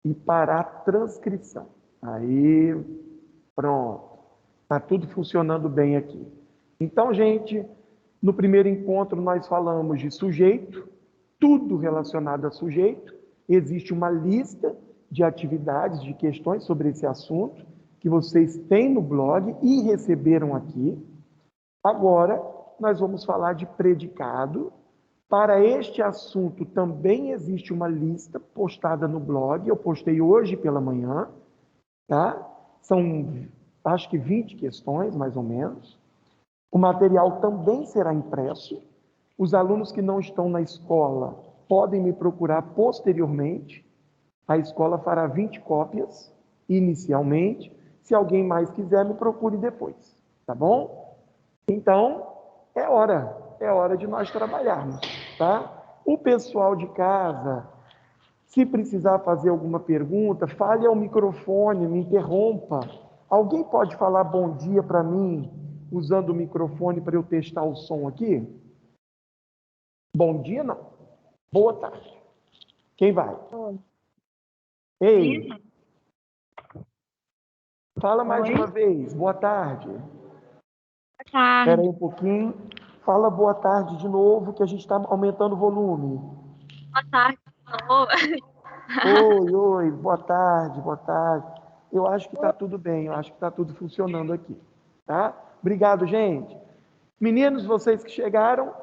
e para a transcrição. Aí, pronto. Está tudo funcionando bem aqui. Então, gente, no primeiro encontro nós falamos de sujeito, tudo relacionado a sujeito. Existe uma lista de atividades, de questões sobre esse assunto que vocês têm no blog e receberam aqui. Agora, nós vamos falar de predicado. Para este assunto também existe uma lista postada no blog, eu postei hoje pela manhã, tá? São, acho que 20 questões, mais ou menos. O material também será impresso. Os alunos que não estão na escola podem me procurar posteriormente. A escola fará 20 cópias inicialmente. Se alguém mais quiser, me procure depois, tá bom? Então, é hora de nós trabalharmos, tá? O pessoal de casa, se precisar fazer alguma pergunta, fale ao microfone, me interrompa. Alguém pode falar bom dia para mim, usando o microfone para eu testar o som aqui? Bom dia, não. Boa tarde. Quem vai? Ei, fala mais Oi. uma vez. Boa tarde. Boa tarde. Espera aí um pouquinho. Fala boa tarde de novo, que a gente está aumentando o volume. Boa tarde. Oi, oi, boa tarde, boa tarde. Eu acho que está tudo bem, eu acho que está tudo funcionando aqui, tá? Obrigado, gente. Meninos, vocês que chegaram,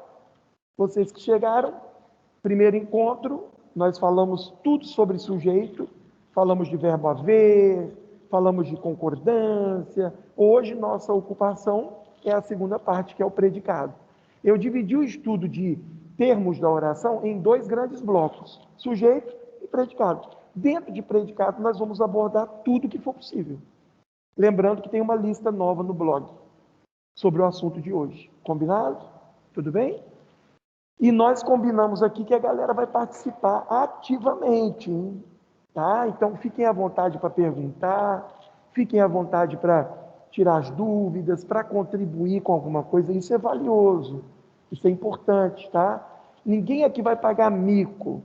primeiro encontro, nós falamos tudo sobre sujeito, falamos de verbo haver, falamos de concordância. Hoje, nossa ocupação é a segunda parte, que é o predicado. Eu dividi o estudo de termos da oração em dois grandes blocos, sujeito e predicado. Dentro de predicado, nós vamos abordar tudo que for possível. Lembrando que tem uma lista nova no blog sobre o assunto de hoje. Combinado? Tudo bem? E nós combinamos aqui que a galera vai participar ativamente, hein? Tá? Então fiquem à vontade para perguntar, fiquem à vontade para tirar as dúvidas, para contribuir com alguma coisa. Isso é valioso, isso é importante, tá? Ninguém aqui vai pagar mico,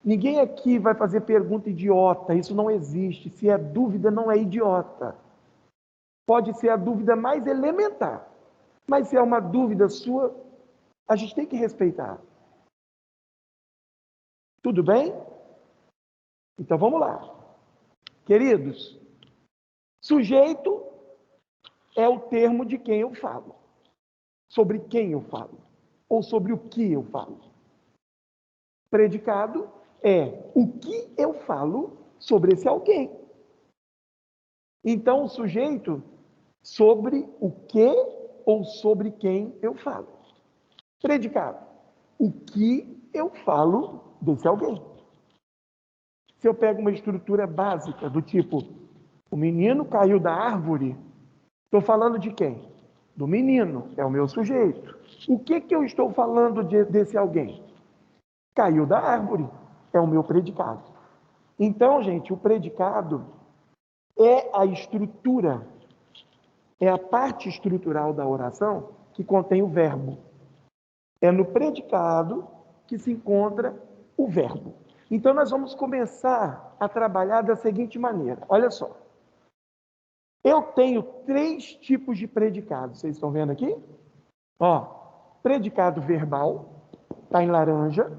ninguém aqui vai fazer pergunta idiota, isso não existe. Se é dúvida, não é idiota. Pode ser a dúvida mais elementar, mas se é uma dúvida sua, a gente tem que respeitar. Tudo bem? Então vamos lá. Queridos, sujeito é o termo de quem eu falo, sobre quem eu falo, ou sobre o que eu falo. Predicado é o que eu falo sobre esse alguém. Então, o sujeito, sobre o que ou sobre quem eu falo. Predicado, o que eu falo desse alguém. Se eu pego uma estrutura básica do tipo, o menino caiu da árvore, estou falando de quem? Do menino, é o meu sujeito. O que eu estou falando desse alguém? Caiu da árvore, é o meu predicado. Então, gente, o predicado é a estrutura, é a parte estrutural da oração que contém o verbo. É no predicado que se encontra o verbo. Então, nós vamos começar a trabalhar da seguinte maneira. Olha só. Eu tenho 3 tipos de predicado. Vocês estão vendo aqui? Ó, predicado verbal, está em laranja.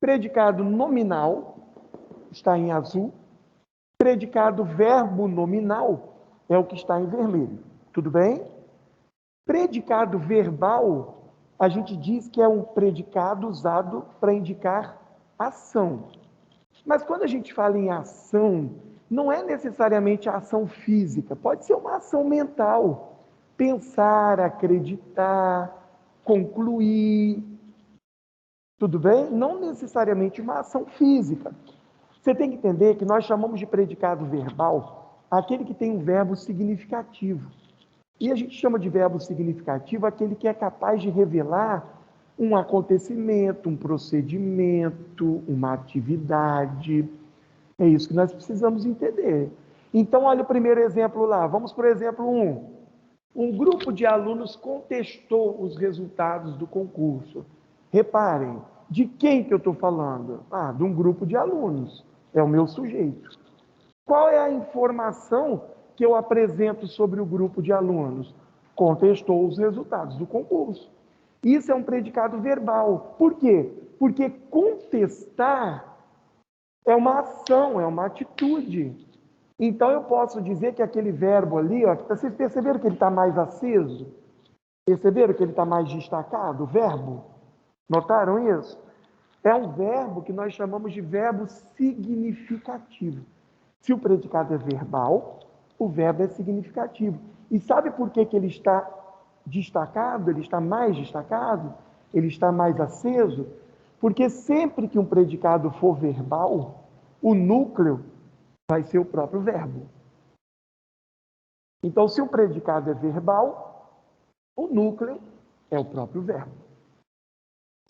Predicado nominal, está em azul. Predicado verbo nominal é o que está em vermelho. Tudo bem? Predicado verbal, a gente diz que é um predicado usado para indicar ação. Mas quando a gente fala em ação, não é necessariamente a ação física, pode ser uma ação mental. Pensar, acreditar, concluir. Tudo bem? Não necessariamente uma ação física. Você tem que entender que nós chamamos de predicado verbal aquele que tem um verbo significativo. E a gente chama de verbo significativo aquele que é capaz de revelar um acontecimento, um procedimento, uma atividade. É isso que nós precisamos entender. Então, olha o primeiro exemplo lá. Vamos para o exemplo 1. Um grupo de alunos contestou os resultados do concurso. Reparem, de quem que eu estou falando? De um grupo de alunos. é o meu sujeito. Qual é a informação que eu apresento sobre o grupo de alunos? Contestou os resultados do concurso. Isso é um predicado verbal. Por quê? Porque contestar é uma ação, é uma atitude. Então eu posso dizer que aquele verbo ali, ó, vocês perceberam que ele está mais aceso? Perceberam que ele está mais destacado, o verbo? Notaram isso? É um verbo que nós chamamos de verbo significativo. Se o predicado é verbal, o verbo é significativo. E sabe por que ele está destacado? Ele está mais destacado? Ele está mais aceso? Porque sempre que um predicado for verbal, o núcleo vai ser o próprio verbo. Então, se o predicado é verbal, o núcleo é o próprio verbo.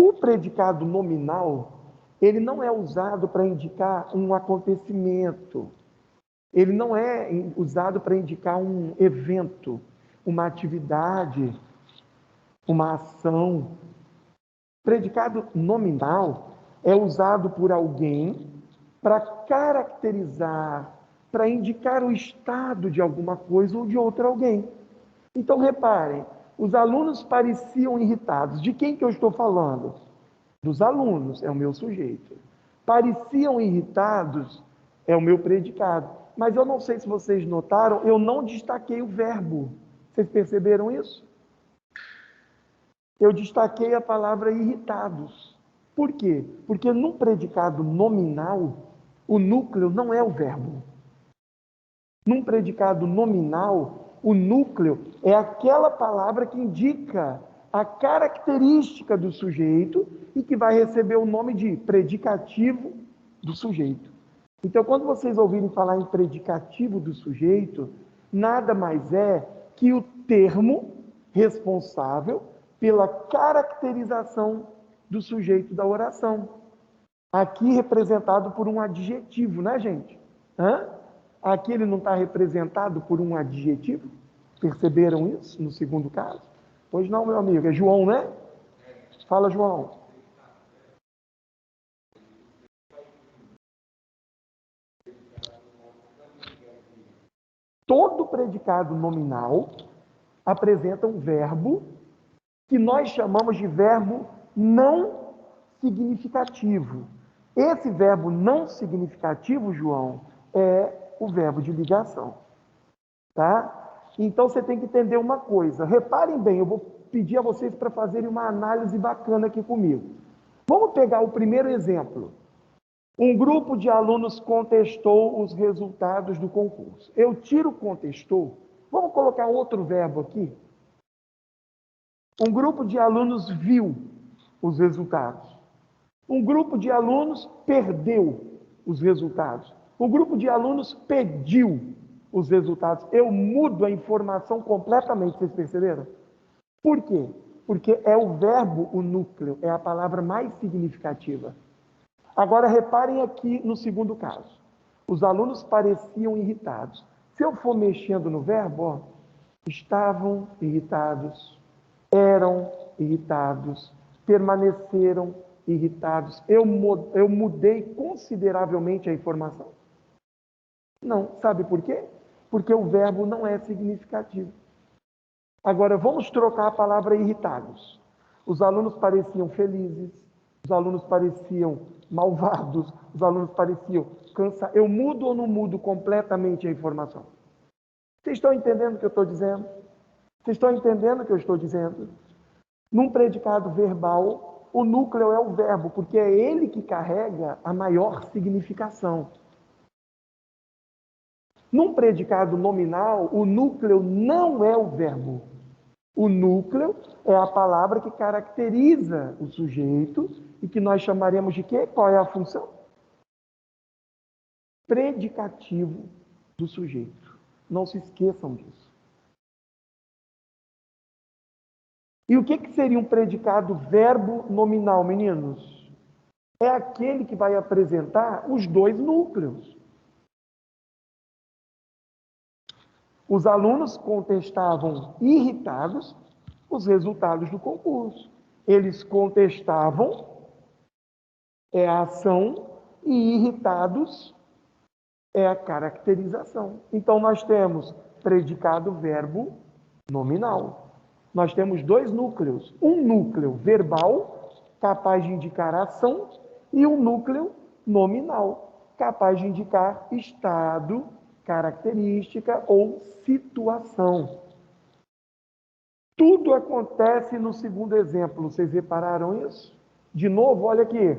O predicado nominal, ele não é usado para indicar um acontecimento. Ele não é usado para indicar um evento, uma atividade, uma ação. Predicado nominal é usado por alguém para caracterizar, para indicar o estado de alguma coisa ou de outro alguém. Então, reparem, os alunos pareciam irritados. De quem que eu estou falando? Dos alunos, é o meu sujeito. Pareciam irritados, é o meu predicado. Mas eu não sei se vocês notaram, eu não destaquei o verbo. Vocês perceberam isso? Eu destaquei a palavra irritados. Por quê? Porque num predicado nominal, o núcleo não é o verbo. Num predicado nominal, o núcleo é aquela palavra que indica a característica do sujeito e que vai receber o nome de predicativo do sujeito. Então, quando vocês ouvirem falar em predicativo do sujeito, nada mais é que o termo responsável pela caracterização do sujeito da oração. Aqui representado por um adjetivo, né, gente? Aqui ele não está representado por um adjetivo? Perceberam isso no segundo caso? Pois não, meu amigo. É João, né? Fala, João. Todo predicado nominal apresenta um verbo que nós chamamos de verbo não significativo. Esse verbo não significativo, João, é o verbo de ligação. Tá? Então você tem que entender uma coisa. Reparem bem, eu vou pedir a vocês para fazerem uma análise bacana aqui comigo. Vamos pegar o primeiro exemplo. Um grupo de alunos contestou os resultados do concurso. Eu tiro contestou. Vamos colocar outro verbo aqui. Um grupo de alunos viu os resultados. Um grupo de alunos perdeu os resultados. Um grupo de alunos pediu os resultados. Eu mudo a informação completamente, vocês perceberam? Por quê? Porque é o verbo, o núcleo, é a palavra mais significativa. Agora, reparem aqui no segundo caso. Os alunos pareciam irritados. Se eu for mexendo no verbo, ó, estavam irritados, eram irritados, permaneceram irritados. Eu mudei consideravelmente a informação? Não. Sabe por quê? Porque o verbo não é significativo. Agora, vamos trocar a palavra irritados. Os alunos pareciam felizes, os alunos pareciam malvados, os alunos pareciam cansados. Eu mudo ou não mudo completamente a informação? Vocês estão entendendo o que eu estou dizendo? Vocês estão entendendo o que eu estou dizendo? Num predicado verbal, o núcleo é o verbo, porque é ele que carrega a maior significação. Num predicado nominal, o núcleo não é o verbo. O núcleo é a palavra que caracteriza o sujeito e que nós chamaremos de quê? Qual é a função? Predicativo do sujeito. Não se esqueçam disso. E o que seria um predicado verbo nominal, meninos? É aquele que vai apresentar os dois núcleos. Os alunos contestavam irritados os resultados do concurso. Eles contestavam a ação E irritados é a caracterização. Então, nós temos predicado verbo nominal. Nós temos dois núcleos. Um núcleo verbal, capaz de indicar ação, e um núcleo nominal, capaz de indicar estado, característica ou situação. Tudo acontece no segundo exemplo. Vocês repararam isso? De novo, olha aqui.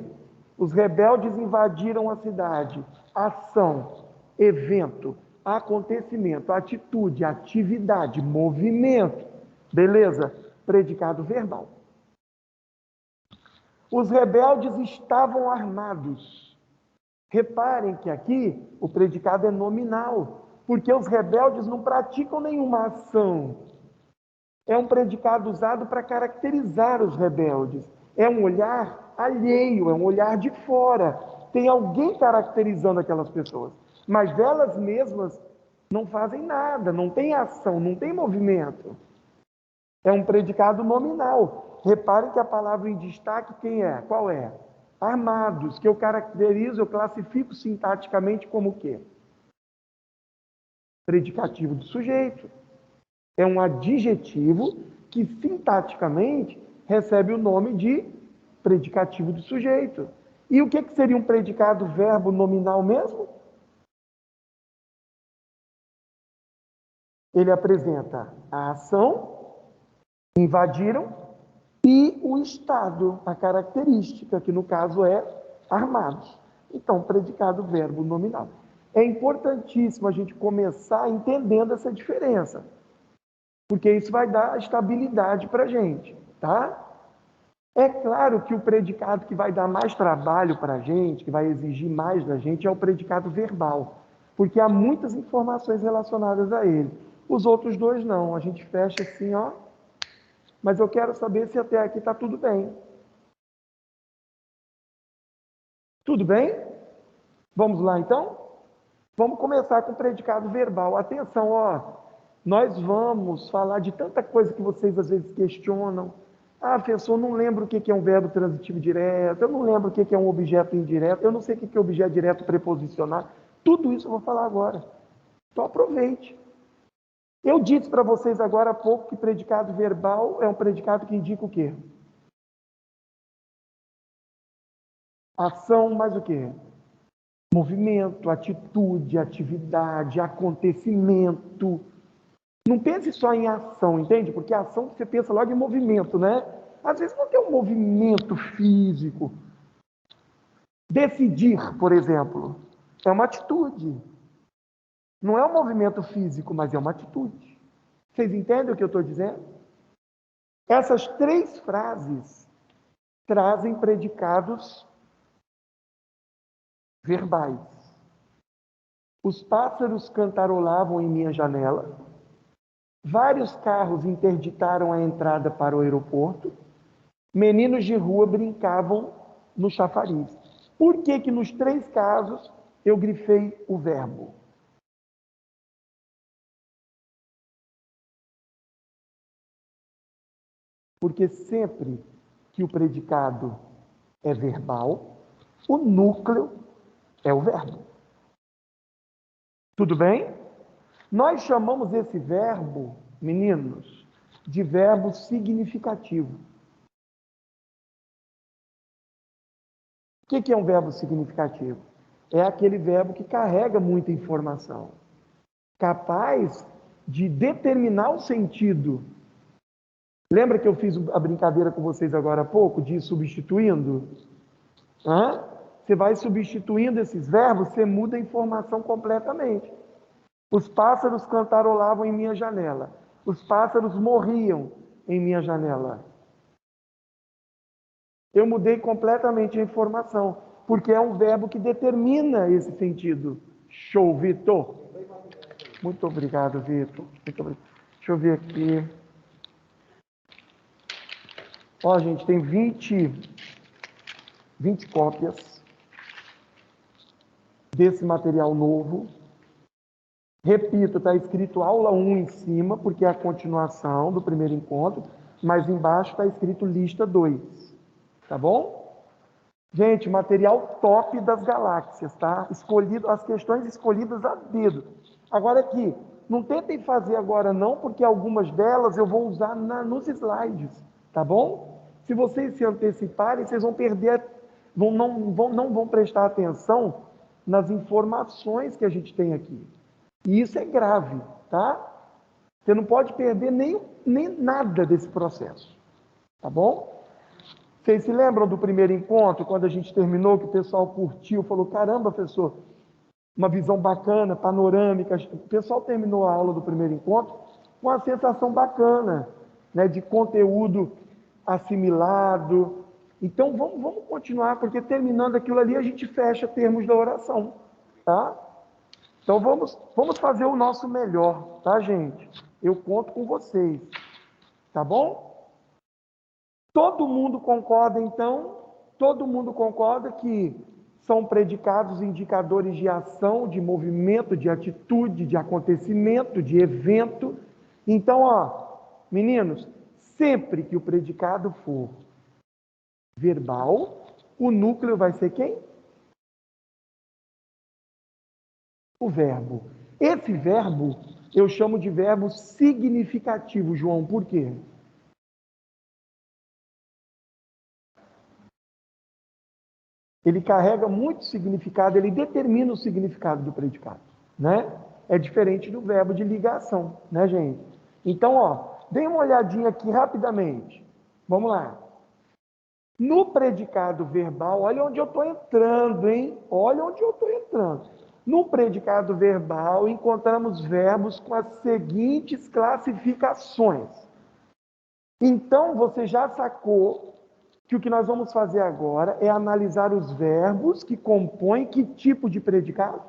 Os rebeldes invadiram a cidade. Ação, evento, acontecimento, atitude, atividade, movimento. Beleza? Predicado verbal. Os rebeldes estavam armados. Reparem que aqui o predicado é nominal, porque os rebeldes não praticam nenhuma ação. É um predicado usado para caracterizar os rebeldes. É um olhar alheio, é um olhar de fora. Tem alguém caracterizando aquelas pessoas. Mas elas mesmas não fazem nada, não tem ação, não tem movimento. É um predicado nominal. Reparem que a palavra em destaque, quem é? Qual é? Armados, que eu caracterizo, eu classifico sintaticamente como o quê? Predicativo do sujeito. É um adjetivo que sintaticamente recebe o nome de predicativo do sujeito. E o que seria um predicado verbo nominal mesmo? Ele apresenta a ação, invadiram, e o estado, a característica, que no caso é armados. Então, predicado verbo nominal. É importantíssimo a gente começar entendendo essa diferença, porque isso vai dar estabilidade para a gente, tá? É claro que o predicado que vai dar mais trabalho para a gente, que vai exigir mais da gente, é o predicado verbal, porque há muitas informações relacionadas a ele. Os outros dois não, a gente fecha assim, ó. Mas eu quero saber se até aqui está tudo bem. Tudo bem? Vamos lá então? Vamos começar com o predicado verbal. Atenção, ó. Nós vamos falar de tanta coisa que vocês às vezes questionam. Ah, professor, não lembro o que é um verbo transitivo direto, eu não lembro o que é um objeto indireto, eu não sei o que é objeto direto preposicional. Tudo isso eu vou falar agora. Então aproveite. Eu disse para vocês agora há pouco que predicado verbal é um predicado que indica o quê? Ação mais o quê? Movimento, atitude, atividade, acontecimento. Não pense só em ação, entende? Porque a ação você pensa logo em movimento, né? Às vezes não tem um movimento físico. Decidir, por exemplo, é uma atitude. Não é um movimento físico, mas é uma atitude. Vocês entendem o que eu estou dizendo? Essas três frases trazem predicados verbais. Os pássaros cantarolavam em minha janela. Vários carros interditaram a entrada para o aeroporto. Meninos de rua brincavam no chafariz. Por que nos três casos eu grifei o verbo? Porque sempre que o predicado é verbal, o núcleo é o verbo. Tudo bem? Nós chamamos esse verbo, meninos, de verbo significativo. O que é um verbo significativo? É aquele verbo que carrega muita informação, capaz de determinar o sentido. Lembra que eu fiz a brincadeira com vocês agora há pouco, de ir substituindo? Você vai substituindo esses verbos, você muda a informação completamente. Os pássaros cantarolavam em minha janela. Os pássaros morriam em minha janela. Eu mudei completamente a informação, porque é um verbo que determina esse sentido. Show, Vitor. Muito obrigado, Vitor. Muito obrigado. Deixa eu ver aqui. Ó, gente, tem 20 cópias desse material novo. Repito, está escrito aula 1 em cima, porque é a continuação do primeiro encontro, mas embaixo está escrito lista 2. Tá bom? Gente, material top das galáxias, tá? Escolhido, as questões escolhidas a dedo. Agora aqui, não tentem fazer agora não, porque algumas delas eu vou usar nos slides, tá bom? Se vocês se anteciparem, vocês vão perder, não vão prestar atenção nas informações que a gente tem aqui. E isso é grave, tá? Você não pode perder nem nada desse processo, tá bom? Vocês se lembram do primeiro encontro, quando a gente terminou, que o pessoal curtiu, falou, caramba, professor, uma visão bacana, panorâmica. O pessoal terminou a aula do primeiro encontro com uma sensação bacana, né, de conteúdo assimilado. Então, vamos continuar, porque terminando aquilo ali, a gente fecha termos da oração, tá? Então, vamos fazer o nosso melhor, tá, gente? Eu conto com vocês, tá bom? Todo mundo concorda, então? Todo mundo concorda que são predicados indicadores de ação, de movimento, de atitude, de acontecimento, de evento. Então, ó, meninos, sempre que o predicado for verbal, o núcleo vai ser quem? O verbo. Esse verbo eu chamo de verbo significativo, João, por quê? Ele carrega muito significado, ele determina o significado do predicado, né? É diferente do verbo de ligação, né, gente? Então, ó, dê uma olhadinha aqui rapidamente. Vamos lá. No predicado verbal, olha onde eu estou entrando, hein? Olha onde eu estou entrando. No predicado verbal, encontramos verbos com as seguintes classificações. Então, você já sacou que o que nós vamos fazer agora é analisar os verbos que compõem que tipo de predicado?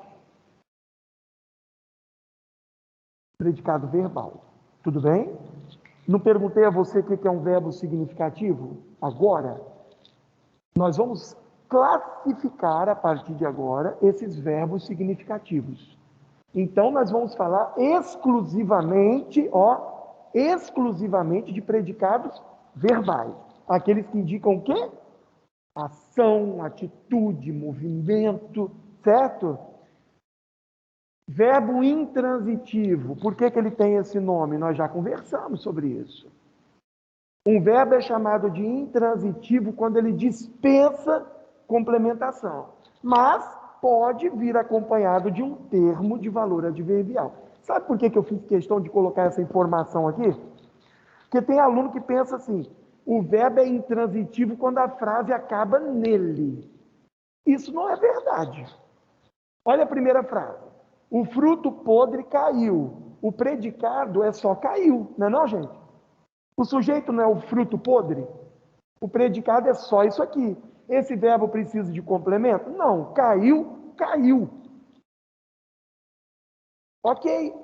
Predicado verbal. Tudo bem? Não perguntei a você o que é um verbo significativo? Agora, nós vamos classificar a partir de agora esses verbos significativos. Então, nós vamos falar exclusivamente de predicados verbais. Aqueles que indicam o quê? Ação, atitude, movimento, certo? Verbo intransitivo. Por que ele tem esse nome? Nós já conversamos sobre isso. Um verbo é chamado de intransitivo quando ele dispensa complementação, mas pode vir acompanhado de um termo de valor adverbial. Sabe por que eu fiz questão de colocar essa informação aqui? Porque tem aluno que pensa assim, o verbo é intransitivo quando a frase acaba nele. Isso não é verdade. Olha a primeira frase. O fruto podre caiu. O predicado é só caiu, não é não, gente? O sujeito não é o fruto podre? O predicado é só isso aqui. Esse verbo precisa de complemento? Não. Caiu, caiu. Ok.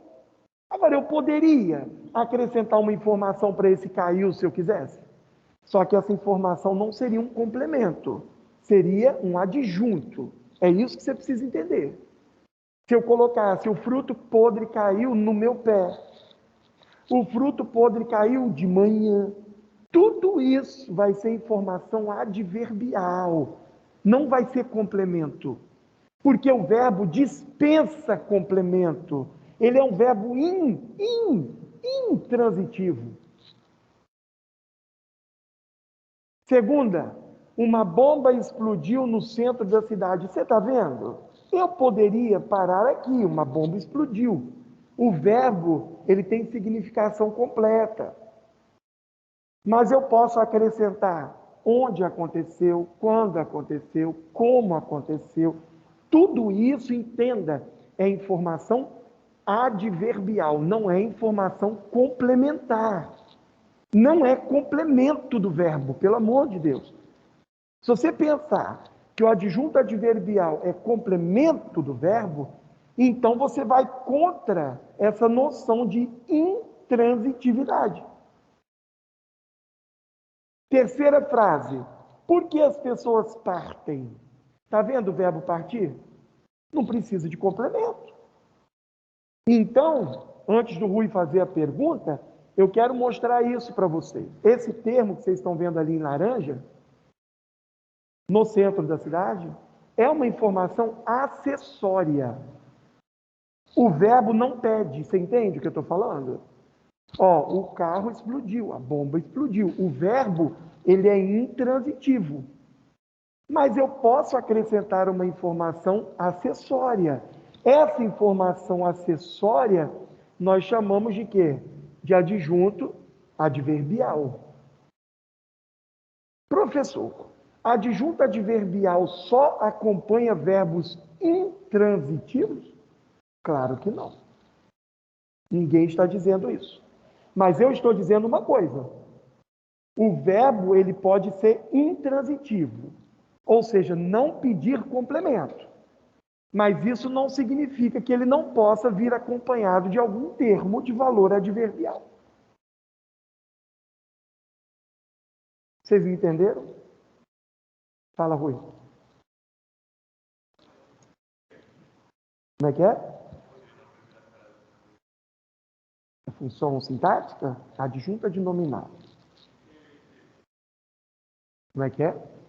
Agora, eu poderia acrescentar uma informação para esse caiu se eu quisesse? Só que essa informação não seria um complemento, seria um adjunto. É isso que você precisa entender. Se eu colocasse o fruto podre caiu no meu pé, o fruto podre caiu de manhã, tudo isso vai ser informação adverbial, não vai ser complemento. Porque o verbo dispensa complemento. Ele é um verbo intransitivo. Segunda, uma bomba explodiu no centro da cidade. Você está vendo? Eu poderia parar aqui, uma bomba explodiu. O verbo, ele tem significação completa. Mas eu posso acrescentar onde aconteceu, quando aconteceu, como aconteceu. Tudo isso, entenda, é informação adverbial, não é informação complementar. Não é complemento do verbo, pelo amor de Deus. Se você pensar que o adjunto adverbial é complemento do verbo, então você vai contra essa noção de intransitividade. Terceira frase. Por que as pessoas partem? Está vendo o verbo partir? Não precisa de complemento. Então, antes do Rui fazer a pergunta, eu quero mostrar isso para vocês. Esse termo que vocês estão vendo ali em laranja, no centro da cidade, é uma informação acessória. O verbo não pede, você entende o que eu estou falando? Ó, o carro explodiu, a bomba explodiu. O verbo, ele é intransitivo. Mas eu posso acrescentar uma informação acessória. Essa informação acessória, nós chamamos de quê? De adjunto adverbial. Professor, adjunto adverbial só acompanha verbos intransitivos? Claro que não. Ninguém está dizendo isso. Mas eu estou dizendo uma coisa. O verbo, ele pode ser intransitivo, ou seja, não pedir complemento. Mas isso não significa que ele não possa vir acompanhado de algum termo de valor adverbial. Vocês me entenderam? Fala, Rui. Como é que é? A função sintática? Adjunta de nominal. Como é que é?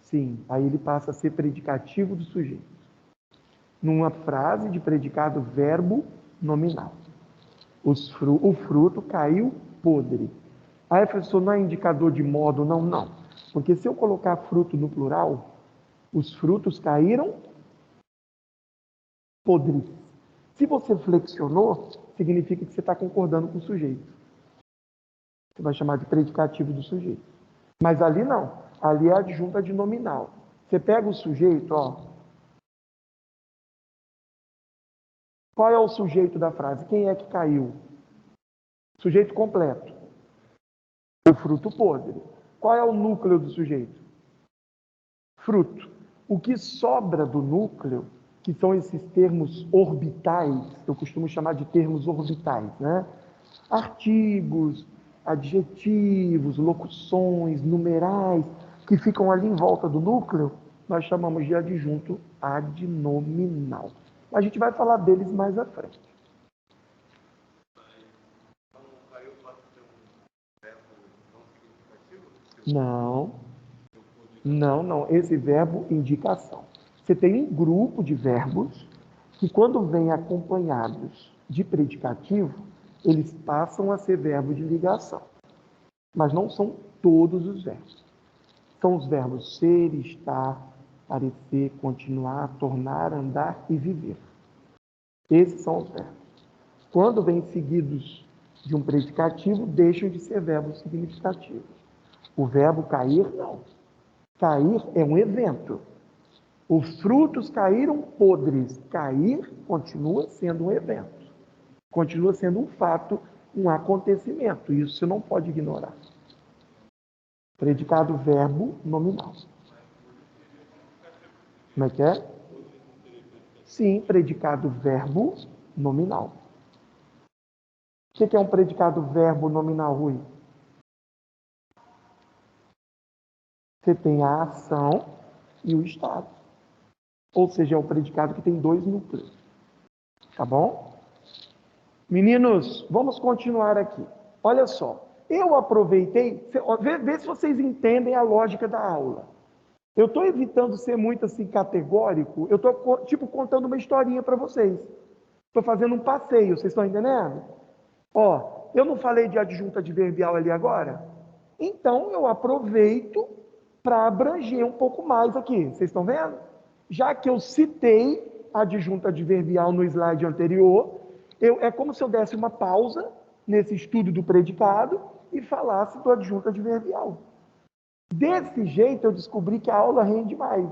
Sim, aí ele passa a ser predicativo do sujeito. Numa frase de predicado verbo nominal. O fruto caiu podre. Aí, professor, não é indicador de modo, não, não. Porque se eu colocar fruto no plural, os frutos caíram podres. Se você flexionou, significa que você está concordando com o sujeito. Você vai chamar de predicativo do sujeito. Mas ali não. Ali é adjunta de nominal. Você pega o sujeito, ó. Qual é o sujeito da frase? Quem é que caiu? Sujeito completo. O fruto podre. Qual é o núcleo do sujeito? Fruto. O que sobra do núcleo, que são esses termos orbitais, eu costumo chamar de termos orbitais, né? Artigos, adjetivos, locuções, numerais, que ficam ali em volta do núcleo, nós chamamos de adjunto adnominal. A gente vai falar deles mais à frente. Não. Esse verbo indicação. Você tem um grupo de verbos que, quando vêm acompanhados de predicativo, eles passam a ser verbo de ligação. Mas não são todos os verbos. São os verbos ser, estar, parecer, continuar, tornar, andar e viver. Esses são os verbos. Quando vêm seguidos de um predicativo, deixam de ser verbos significativos. O verbo cair, não. Cair é um evento. Os frutos caíram podres. Cair continua sendo um evento. Continua sendo um fato, um acontecimento. Isso você não pode ignorar. Predicado verbo nominal. Como é que é? Sim, predicado verbo nominal. O que é um predicado verbo nominal, Rui? Você tem a ação e o estado. Ou seja, é o predicado que tem dois núcleos. Tá bom? Meninos, vamos continuar aqui. Olha só. Eu aproveitei, vê se vocês entendem a lógica da aula. Eu estou evitando ser muito assim categórico, eu estou tipo contando uma historinha para vocês. Estou fazendo um passeio, vocês estão entendendo? Ó, eu não falei de adjunto adverbial ali agora? Então eu aproveito para abranger um pouco mais aqui. Vocês estão vendo? Já que eu citei adjunto adverbial no slide anterior, é como se eu desse uma pausa nesse estudo do predicado e falasse do adjunto adverbial. Desse jeito eu descobri que a aula rende mais.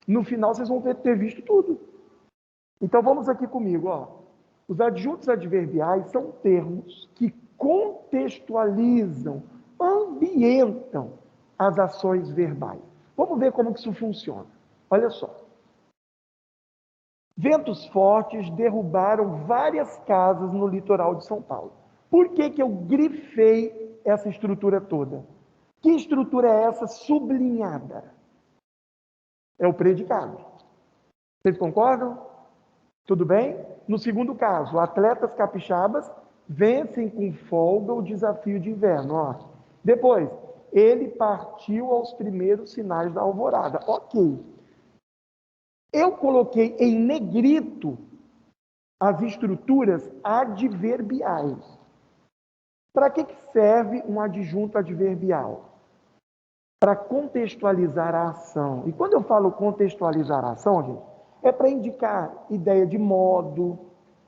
No final vocês vão ter visto tudo. Então vamos aqui comigo, ó. Os adjuntos adverbiais são termos que contextualizam, ambientam as ações verbais. Vamos ver como que isso funciona. Olha só. Ventos fortes derrubaram várias casas no litoral de São Paulo. Por que eu grifei essa estrutura toda? Que estrutura é essa sublinhada? É o predicado. Vocês concordam? Tudo bem? No segundo caso, atletas capixabas vencem com folga o desafio de inverno. Ó. Depois, Ele partiu aos primeiros sinais da alvorada. Ok. Eu coloquei em negrito as estruturas adverbiais. Para que serve um adjunto adverbial? Para contextualizar a ação. E quando eu falo contextualizar a ação, gente, é para indicar ideia de modo,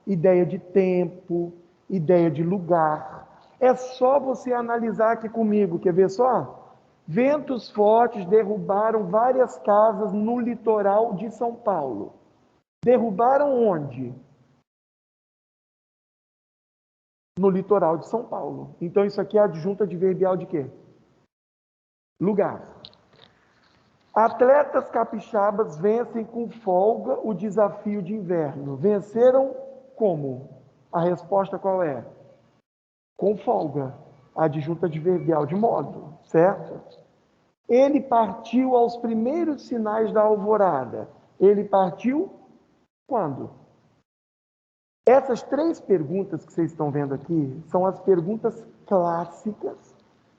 ideia de tempo, ideia de lugar. É só você analisar aqui comigo, quer ver só? Ventos fortes derrubaram várias casas no litoral de São Paulo. Derrubaram onde? No litoral de São Paulo. Então isso aqui é adjunto adverbial de quê? Lugar. Atletas capixabas vencem com folga o desafio de inverno. Venceram como? A resposta qual é? Com folga. Adjunto adverbial de modo, certo? Ele partiu aos primeiros sinais da alvorada. Ele partiu quando? Essas três perguntas que vocês estão vendo aqui são as perguntas clássicas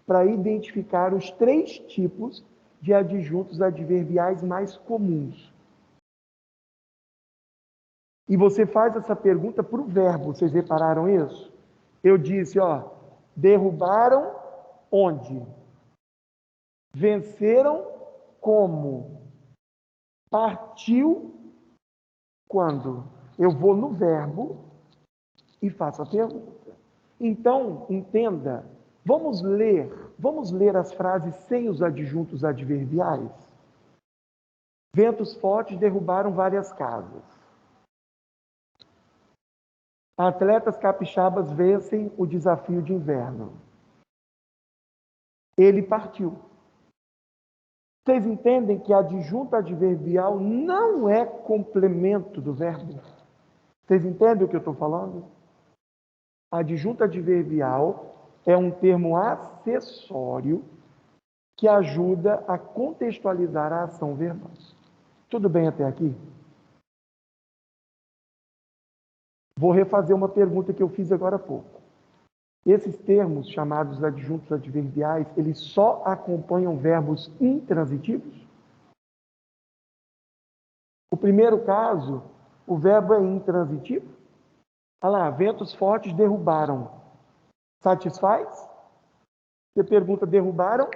para identificar os três tipos de adjuntos adverbiais mais comuns. E você faz essa pergunta para o verbo, vocês repararam isso? Eu disse, derrubaram onde? Venceram como? Partiu quando? Eu vou no verbo e faço a pergunta. Então, entenda, vamos ler as frases sem os adjuntos adverbiais? Ventos fortes derrubaram várias casas. Atletas capixabas vencem o desafio de inverno. Ele partiu. Vocês entendem que adjunto adverbial não é complemento do verbo? Vocês entendem o que eu estou falando? Adjunto adverbial é um termo acessório que ajuda a contextualizar a ação verbal. Tudo bem até aqui? Vou refazer uma pergunta que eu fiz agora há pouco. Esses termos, chamados adjuntos adverbiais, eles só acompanham verbos intransitivos? O primeiro caso, o verbo é intransitivo. Olha lá, ventos fortes derrubaram. Satisfaz? Você pergunta, derrubaram?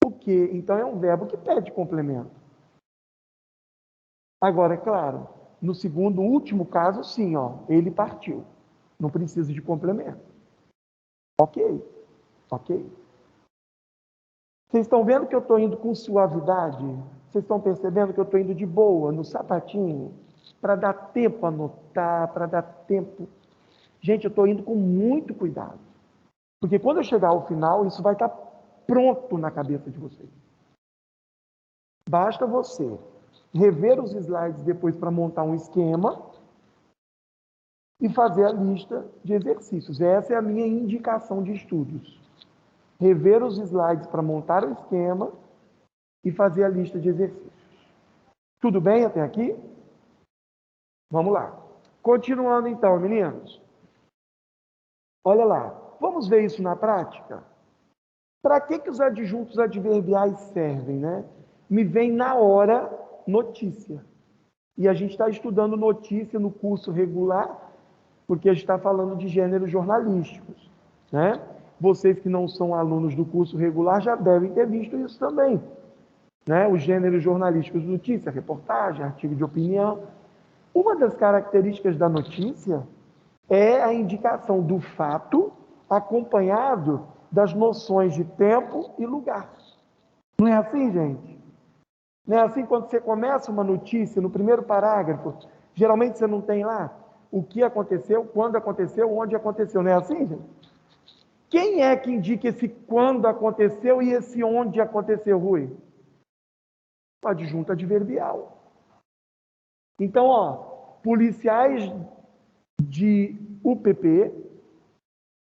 O quê? Então é um verbo que pede complemento. Agora, é claro, no segundo, último caso, sim, ele partiu. Não precisa de complemento. Ok. Vocês estão vendo que eu estou indo com suavidade? Vocês estão percebendo que eu estou indo de boa, no sapatinho? Para dar tempo a anotar, para dar tempo. Gente, eu estou indo com muito cuidado. Porque quando eu chegar ao final, isso vai estar pronto na cabeça de vocês. Basta você rever os slides depois para montar um esquema e fazer a lista de exercícios. Essa é a minha indicação de estudos. Rever os slides para montar o esquema e fazer a lista de exercícios. Tudo bem até aqui? Vamos lá. Continuando então, meninos. Olha lá. Vamos ver isso na prática? Para que os adjuntos adverbiais servem, né? Me vem na hora notícia. E a gente está estudando notícia no curso regular, porque a gente está falando de gêneros jornalísticos, né? Vocês que não são alunos do curso regular já devem ter visto isso também, né? Os gêneros jornalísticos, notícia, reportagem, artigo de opinião. Uma das características da notícia é a indicação do fato acompanhado das noções de tempo e lugar. Não é assim, gente? Não é assim quando você começa uma notícia, no primeiro parágrafo, geralmente você não tem lá o que aconteceu, quando aconteceu, onde aconteceu. Não é assim, gente? Quem é que indica esse quando aconteceu e esse onde aconteceu, Rui? O adjunto adverbial. Então, policiais de UPP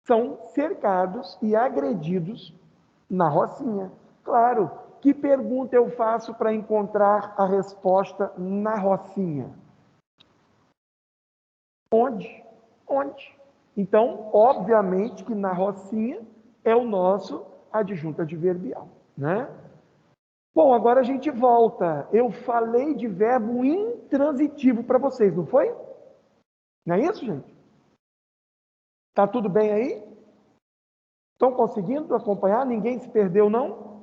são cercados e agredidos na Rocinha. Claro, que pergunta eu faço para encontrar a resposta na Rocinha? Onde? Então, obviamente que na Rocinha é o nosso adjunto adverbial, né? Bom, agora a gente volta. Eu falei de verbo intransitivo para vocês, não foi? Não é isso, gente? Tá tudo bem aí? Estão conseguindo acompanhar? Ninguém se perdeu, não?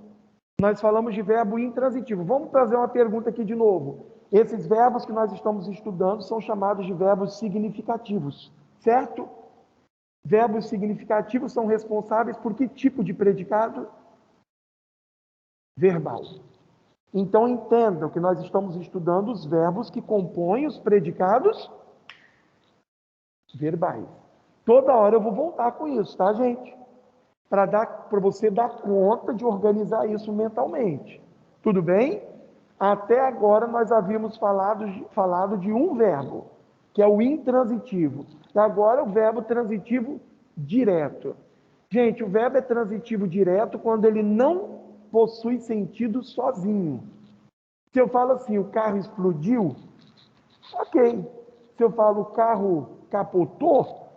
Nós falamos de verbo intransitivo. Vamos fazer uma pergunta aqui de novo. Esses verbos que nós estamos estudando são chamados de verbos significativos, certo? Verbos significativos são responsáveis por que tipo de predicado? Verbal. Então entendam que nós estamos estudando os verbos que compõem os predicados verbais. Toda hora eu vou voltar com isso, tá, gente? Para você dar conta de organizar isso mentalmente. Tudo bem? Até agora nós havíamos falado de um verbo, que é o intransitivo. E agora o verbo transitivo direto. Gente, o verbo é transitivo direto quando ele não possui sentido sozinho. Se eu falo assim, o carro explodiu, ok. Se eu falo o carro capotou,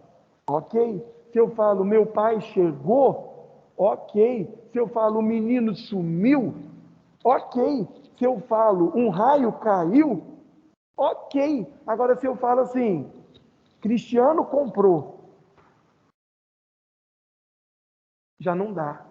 ok. Se eu falo meu pai chegou, ok. Se eu falo o menino sumiu, ok. Se eu falo um raio caiu, ok. Agora se eu falo assim, Cristiano comprou, já não dá.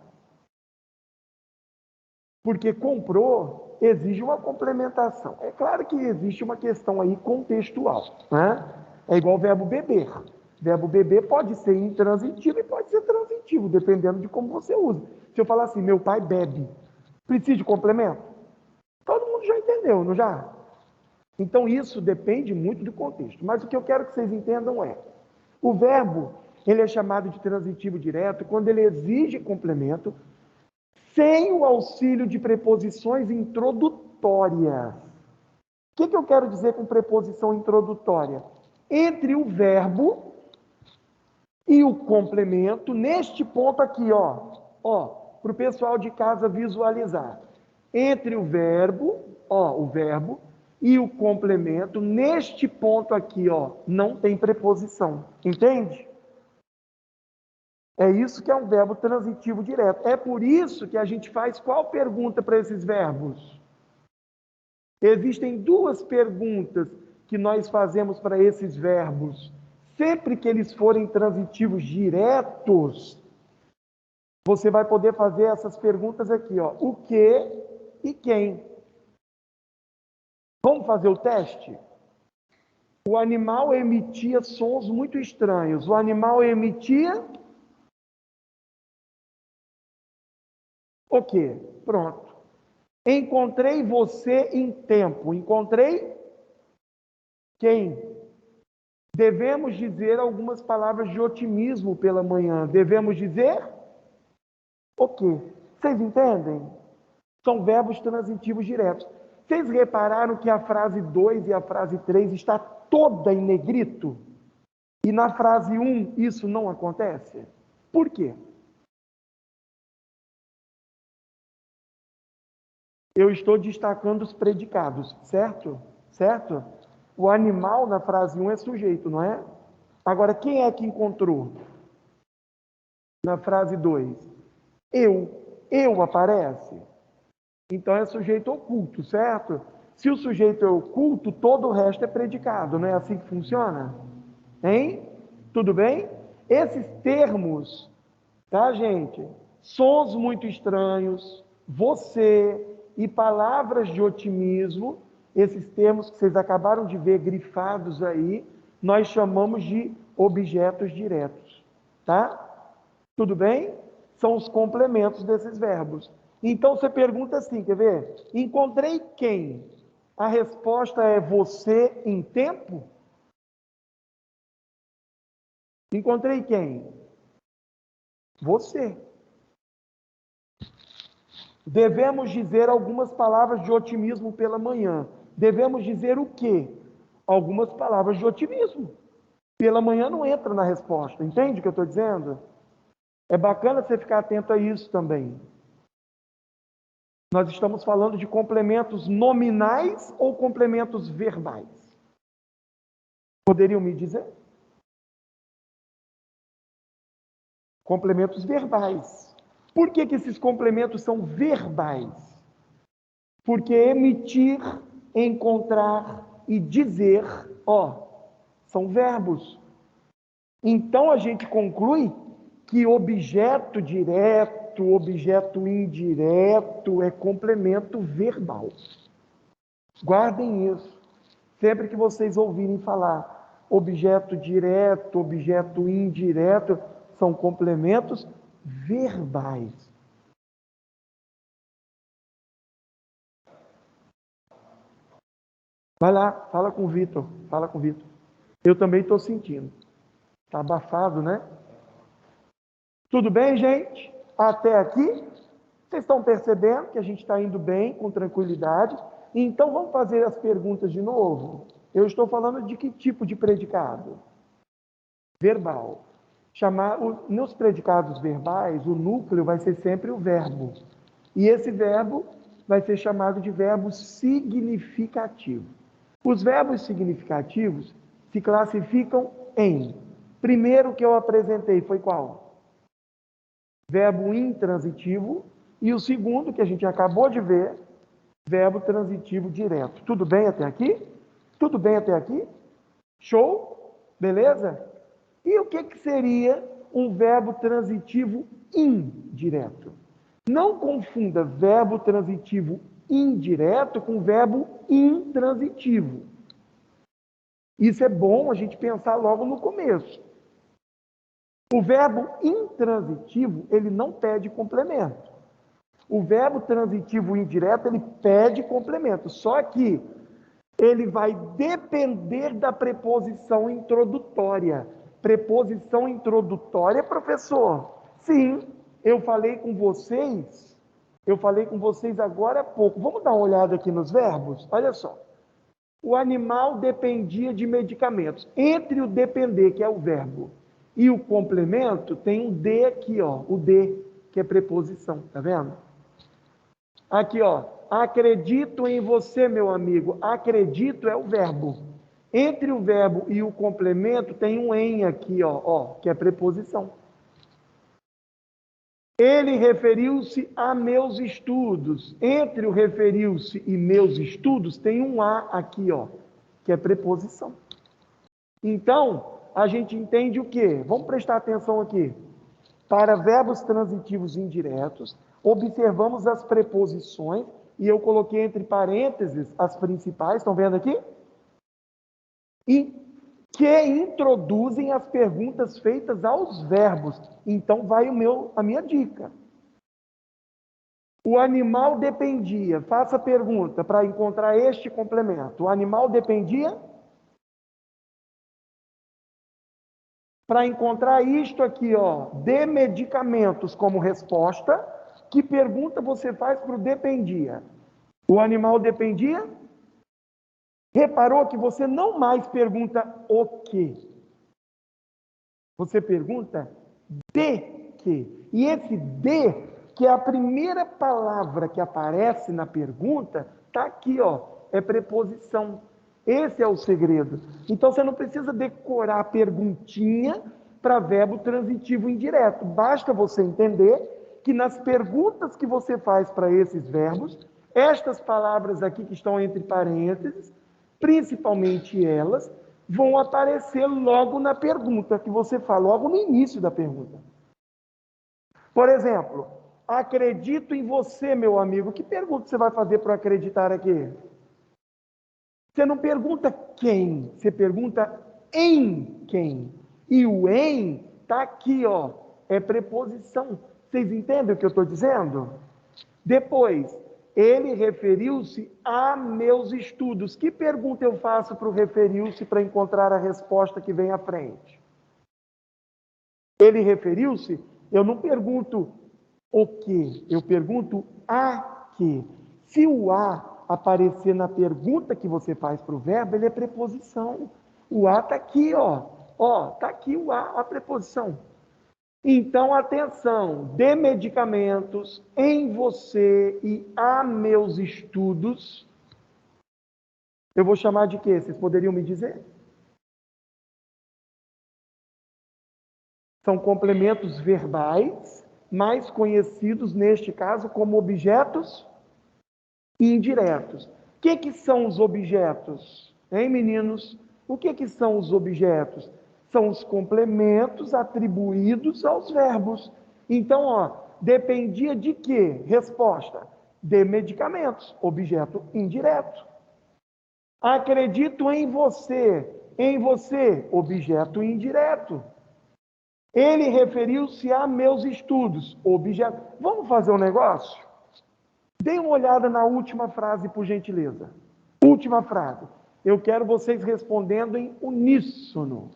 Porque comprou exige uma complementação. É claro que existe uma questão aí contextual, né? É igual o verbo beber. O verbo beber pode ser intransitivo e pode ser transitivo, dependendo de como você usa. Se eu falar assim, meu pai bebe, precisa de complemento? Todo mundo já entendeu, não já? Então isso depende muito do contexto. Mas o que eu quero que vocês entendam é, o verbo, ele é chamado de transitivo direto quando ele exige complemento, sem o auxílio de preposições introdutórias. O que eu quero dizer com preposição introdutória? Entre o verbo e o complemento, neste ponto aqui, para o pessoal de casa visualizar. Entre o verbo e o complemento, neste ponto aqui, não tem preposição. Entende? É isso que é um verbo transitivo direto. É por isso que a gente faz qual pergunta para esses verbos? Existem duas perguntas que nós fazemos para esses verbos. Sempre que eles forem transitivos diretos, você vai poder fazer essas perguntas aqui, o que e quem. Vamos fazer o teste? O animal emitia sons muito estranhos. O animal emitia o quê? Pronto. Encontrei você em tempo. Encontrei quem? Devemos dizer algumas palavras de otimismo pela manhã. Devemos dizer o quê? Vocês entendem? São verbos transitivos diretos. Vocês repararam que a frase 2 e a frase 3 está toda em negrito? E na frase 1 isso não acontece? Por quê? Eu estou destacando os predicados, certo? Certo? O animal na frase 1 é sujeito, não é? Agora, quem é que encontrou? Na frase 2. Eu aparece? Então é sujeito oculto, certo? Se o sujeito é oculto, todo o resto é predicado, não é assim que funciona? Hein? Tudo bem? Esses termos, tá, gente? Sons muito estranhos, você e palavras de otimismo, esses termos que vocês acabaram de ver grifados aí, nós chamamos de objetos diretos, tá? Tudo bem? São os complementos desses verbos. Então você pergunta assim, quer ver? Encontrei quem? A resposta é você em tempo? Encontrei quem? Você. Devemos dizer algumas palavras de otimismo pela manhã. Devemos dizer o quê? Algumas palavras de otimismo. Pela manhã não entra na resposta. Entende o que eu estou dizendo? É bacana você ficar atento a isso também. Nós estamos falando de complementos nominais ou complementos verbais? Poderiam me dizer? Complementos verbais. Por que que esses complementos são verbais? Porque emitir, encontrar e dizer, são verbos. Então a gente conclui que objeto direto, objeto indireto é complemento verbal. Guardem isso. Sempre que vocês ouvirem falar objeto direto, objeto indireto, são complementos verbais. Vai lá, fala com o Vitor. Fala com o Vitor. Eu também estou sentindo. Está abafado, né? Tudo bem, gente? Até aqui? Vocês estão percebendo que a gente está indo bem, com tranquilidade? Então vamos fazer as perguntas de novo. Eu estou falando de que tipo de predicado? Verbal. Nos predicados verbais, o núcleo vai ser sempre o verbo. E esse verbo vai ser chamado de verbo significativo. Os verbos significativos se classificam em... Primeiro que eu apresentei foi qual? Verbo intransitivo. E o segundo, que a gente acabou de ver, verbo transitivo direto. Tudo bem até aqui? Tudo bem até aqui? Show? Beleza? E o que seria um verbo transitivo indireto? Não confunda verbo transitivo indireto com verbo intransitivo. Isso é bom a gente pensar logo no começo. O verbo intransitivo, ele não pede complemento. O verbo transitivo indireto, ele pede complemento. Só que ele vai depender da preposição introdutória. Preposição introdutória, professor? Sim, eu falei com vocês agora há pouco. Vamos dar uma olhada aqui nos verbos? Olha só. O animal dependia de medicamentos. Entre o depender, que é o verbo, e o complemento, tem um D aqui, o D, que é preposição, tá vendo? Aqui, acredito em você, meu amigo. Acredito é o verbo. Entre o verbo e o complemento tem um em aqui, que é preposição. Ele referiu-se a meus estudos. Entre o referiu-se e meus estudos tem um a aqui, que é preposição. Então, a gente entende o quê? Vamos prestar atenção aqui. Para verbos transitivos indiretos, observamos as preposições, e eu coloquei entre parênteses as principais, estão vendo aqui? E que introduzem as perguntas feitas aos verbos. Então vai a minha dica. O animal dependia. Faça a pergunta para encontrar este complemento. O animal dependia? Para encontrar isto aqui, de medicamentos como resposta, que pergunta você faz para o dependia? O animal dependia? Reparou que você não mais pergunta o quê? Você pergunta de quê? E esse de, que é a primeira palavra que aparece na pergunta, está aqui, é preposição. Esse é o segredo. Então você não precisa decorar a perguntinha para verbo transitivo indireto. Basta você entender que nas perguntas que você faz para esses verbos, estas palavras aqui que estão entre parênteses, principalmente elas, vão aparecer logo na pergunta que você fala, logo no início da pergunta. Por exemplo, acredito em você, meu amigo. Que pergunta você vai fazer para acreditar aqui? Você não pergunta quem, você pergunta em quem. E o em está aqui, é preposição. Vocês entendem o que eu estou dizendo? Depois, ele referiu-se a meus estudos. Que pergunta eu faço para o referiu-se para encontrar a resposta que vem à frente? Ele referiu-se, eu não pergunto o que, eu pergunto a que. Se o a aparecer na pergunta que você faz para o verbo, ele é preposição. O a está aqui, está aqui o a preposição. Então, atenção, de medicamentos, em você e a meus estudos, eu vou chamar de quê? Vocês poderiam me dizer? São complementos verbais mais conhecidos, neste caso, como objetos indiretos. O que são os objetos? Hein, meninos? O que são os objetos? São os complementos atribuídos aos verbos. Então, dependia de quê? Resposta: de medicamentos, objeto indireto. Acredito em você, objeto indireto. Ele referiu-se a meus estudos, objeto. Vamos fazer um negócio? Dê uma olhada na última frase, por gentileza. Última frase. Eu quero vocês respondendo em uníssono.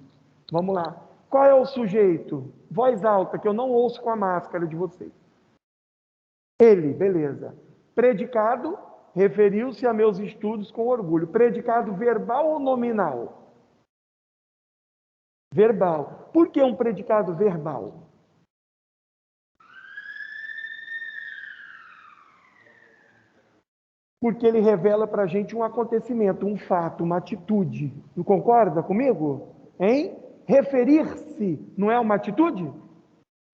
Vamos lá. Qual é o sujeito? Voz alta, que eu não ouço com a máscara de vocês. Ele, beleza. Predicado, referiu-se a meus estudos com orgulho. Predicado verbal ou nominal? Verbal. Por que um predicado verbal? Porque ele revela para a gente um acontecimento, um fato, uma atitude. Não concorda comigo? Hein? Referir-se não é uma atitude?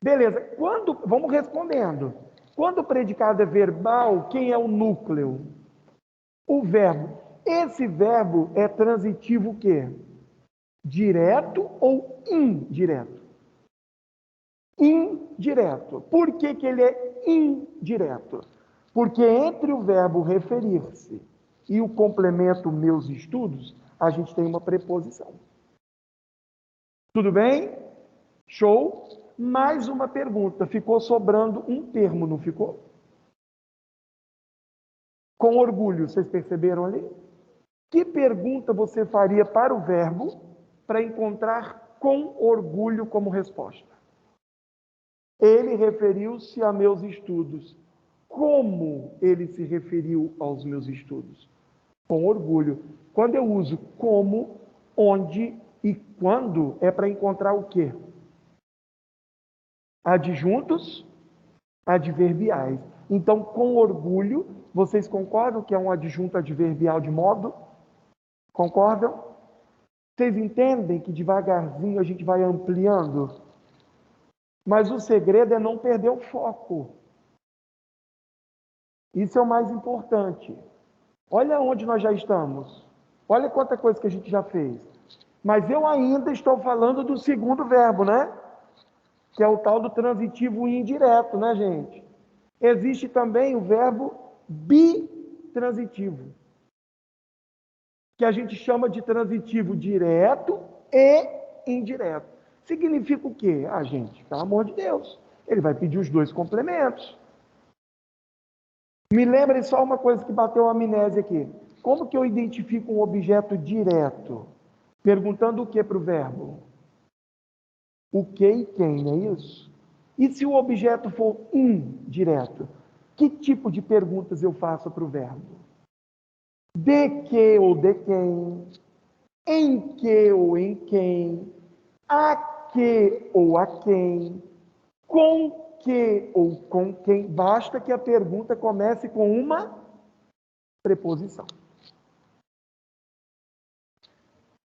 Beleza. Vamos respondendo. Quando o predicado é verbal, quem é o núcleo? O verbo. Esse verbo é transitivo o quê? Direto ou indireto? Indireto. Por que ele é indireto? Porque entre o verbo referir-se e o complemento meus estudos, a gente tem uma preposição. Tudo bem? Show? Mais uma pergunta. Ficou sobrando um termo, não ficou? Com orgulho, vocês perceberam ali? Que pergunta você faria para o verbo para encontrar com orgulho como resposta? Ele referiu-se a meus estudos. Como ele se referiu aos meus estudos? Com orgulho. Quando eu uso como, onde e quando, é para encontrar o quê? Adjuntos adverbiais. Então, com orgulho, vocês concordam que é um adjunto adverbial de modo? Concordam? Vocês entendem que devagarzinho a gente vai ampliando? Mas o segredo é não perder o foco. Isso é o mais importante. Olha onde nós já estamos. Olha quanta coisa que a gente já fez. Mas eu ainda estou falando do segundo verbo, né? Que é o tal do transitivo indireto, né, gente? Existe também o verbo bitransitivo, que a gente chama de transitivo direto e indireto. Significa o quê? Gente, pelo amor de Deus, ele vai pedir os dois complementos. Me lembre só uma coisa que bateu a amnésia aqui. Como que eu identifico um objeto direto? Perguntando o que para o verbo? O que e quem, não é isso? E se o objeto for indireto? Que tipo de perguntas eu faço para o verbo? De que ou de quem? Em que ou em quem? A que ou a quem? Com que ou com quem? Basta que a pergunta comece com uma preposição.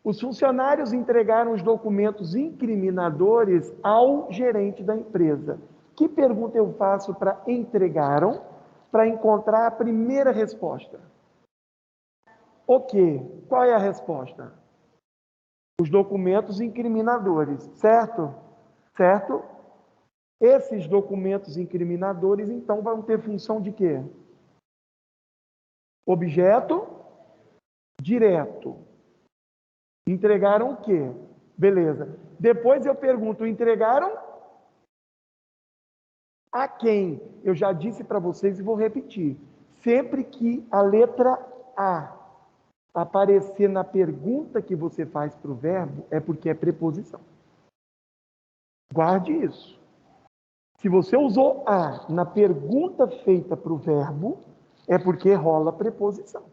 Os funcionários entregaram os documentos incriminadores ao gerente da empresa. Que pergunta eu faço para entregaram, para encontrar a primeira resposta? O quê? Qual é a resposta? Os documentos incriminadores, certo? Certo? Esses documentos incriminadores, então, vão ter função de quê? Objeto direto. Entregaram o quê? Beleza. Depois eu pergunto, entregaram a quem? Eu já disse para vocês e vou repetir. Sempre que a letra A aparecer na pergunta que você faz para o verbo, é porque é preposição. Guarde isso. Se você usou a na pergunta feita para o verbo, é porque rola preposição.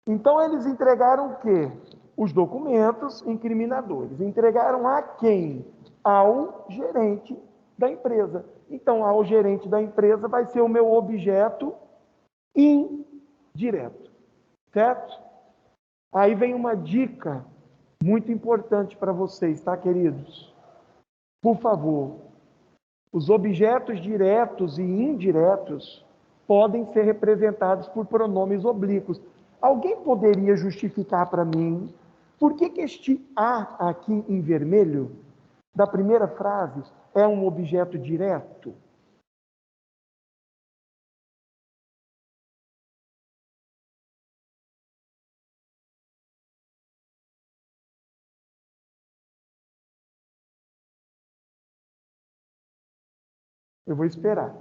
Então, eles entregaram o quê? Os documentos incriminadores. Entregaram a quem? Ao gerente da empresa. Então, ao gerente da empresa vai ser o meu objeto indireto. Certo? Aí vem uma dica muito importante para vocês, tá, queridos? Por favor, Os objetos diretos e indiretos podem ser representados por pronomes oblíquos. Alguém poderia justificar para mim por que este A aqui em vermelho, da primeira frase, é um objeto direto? Eu vou esperar.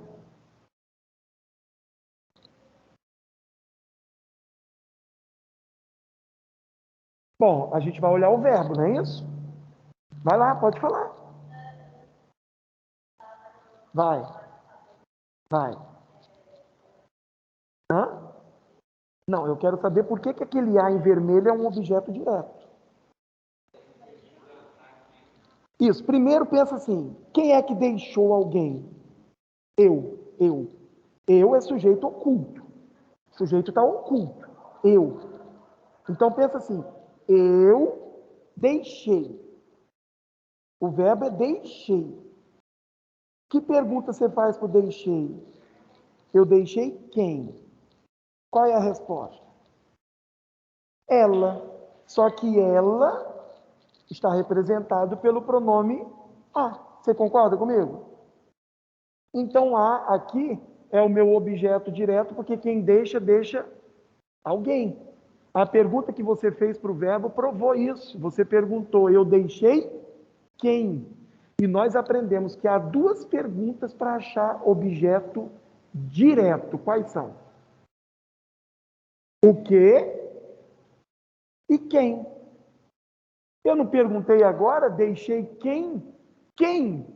Bom, a gente vai olhar o verbo, não é isso? Vai lá, pode falar. Vai, vai. Hã? Não, eu quero saber por que aquele A em vermelho é um objeto direto. Isso, primeiro pensa assim, quem é que deixou alguém? Eu. Eu é sujeito oculto. O sujeito está oculto. Eu. Então pensa assim, eu deixei. O verbo é deixei. Que pergunta você faz para o deixei? Eu deixei quem? Qual é a resposta? Ela. Só que ela está representado pelo pronome a. Você concorda comigo? Então a aqui é o meu objeto direto, porque quem deixa, deixa alguém. A pergunta que você fez para o verbo provou isso. Você perguntou, eu deixei quem? E nós aprendemos que há duas perguntas para achar objeto direto. Quais são? O que e quem? Eu não perguntei agora, deixei quem? Quem?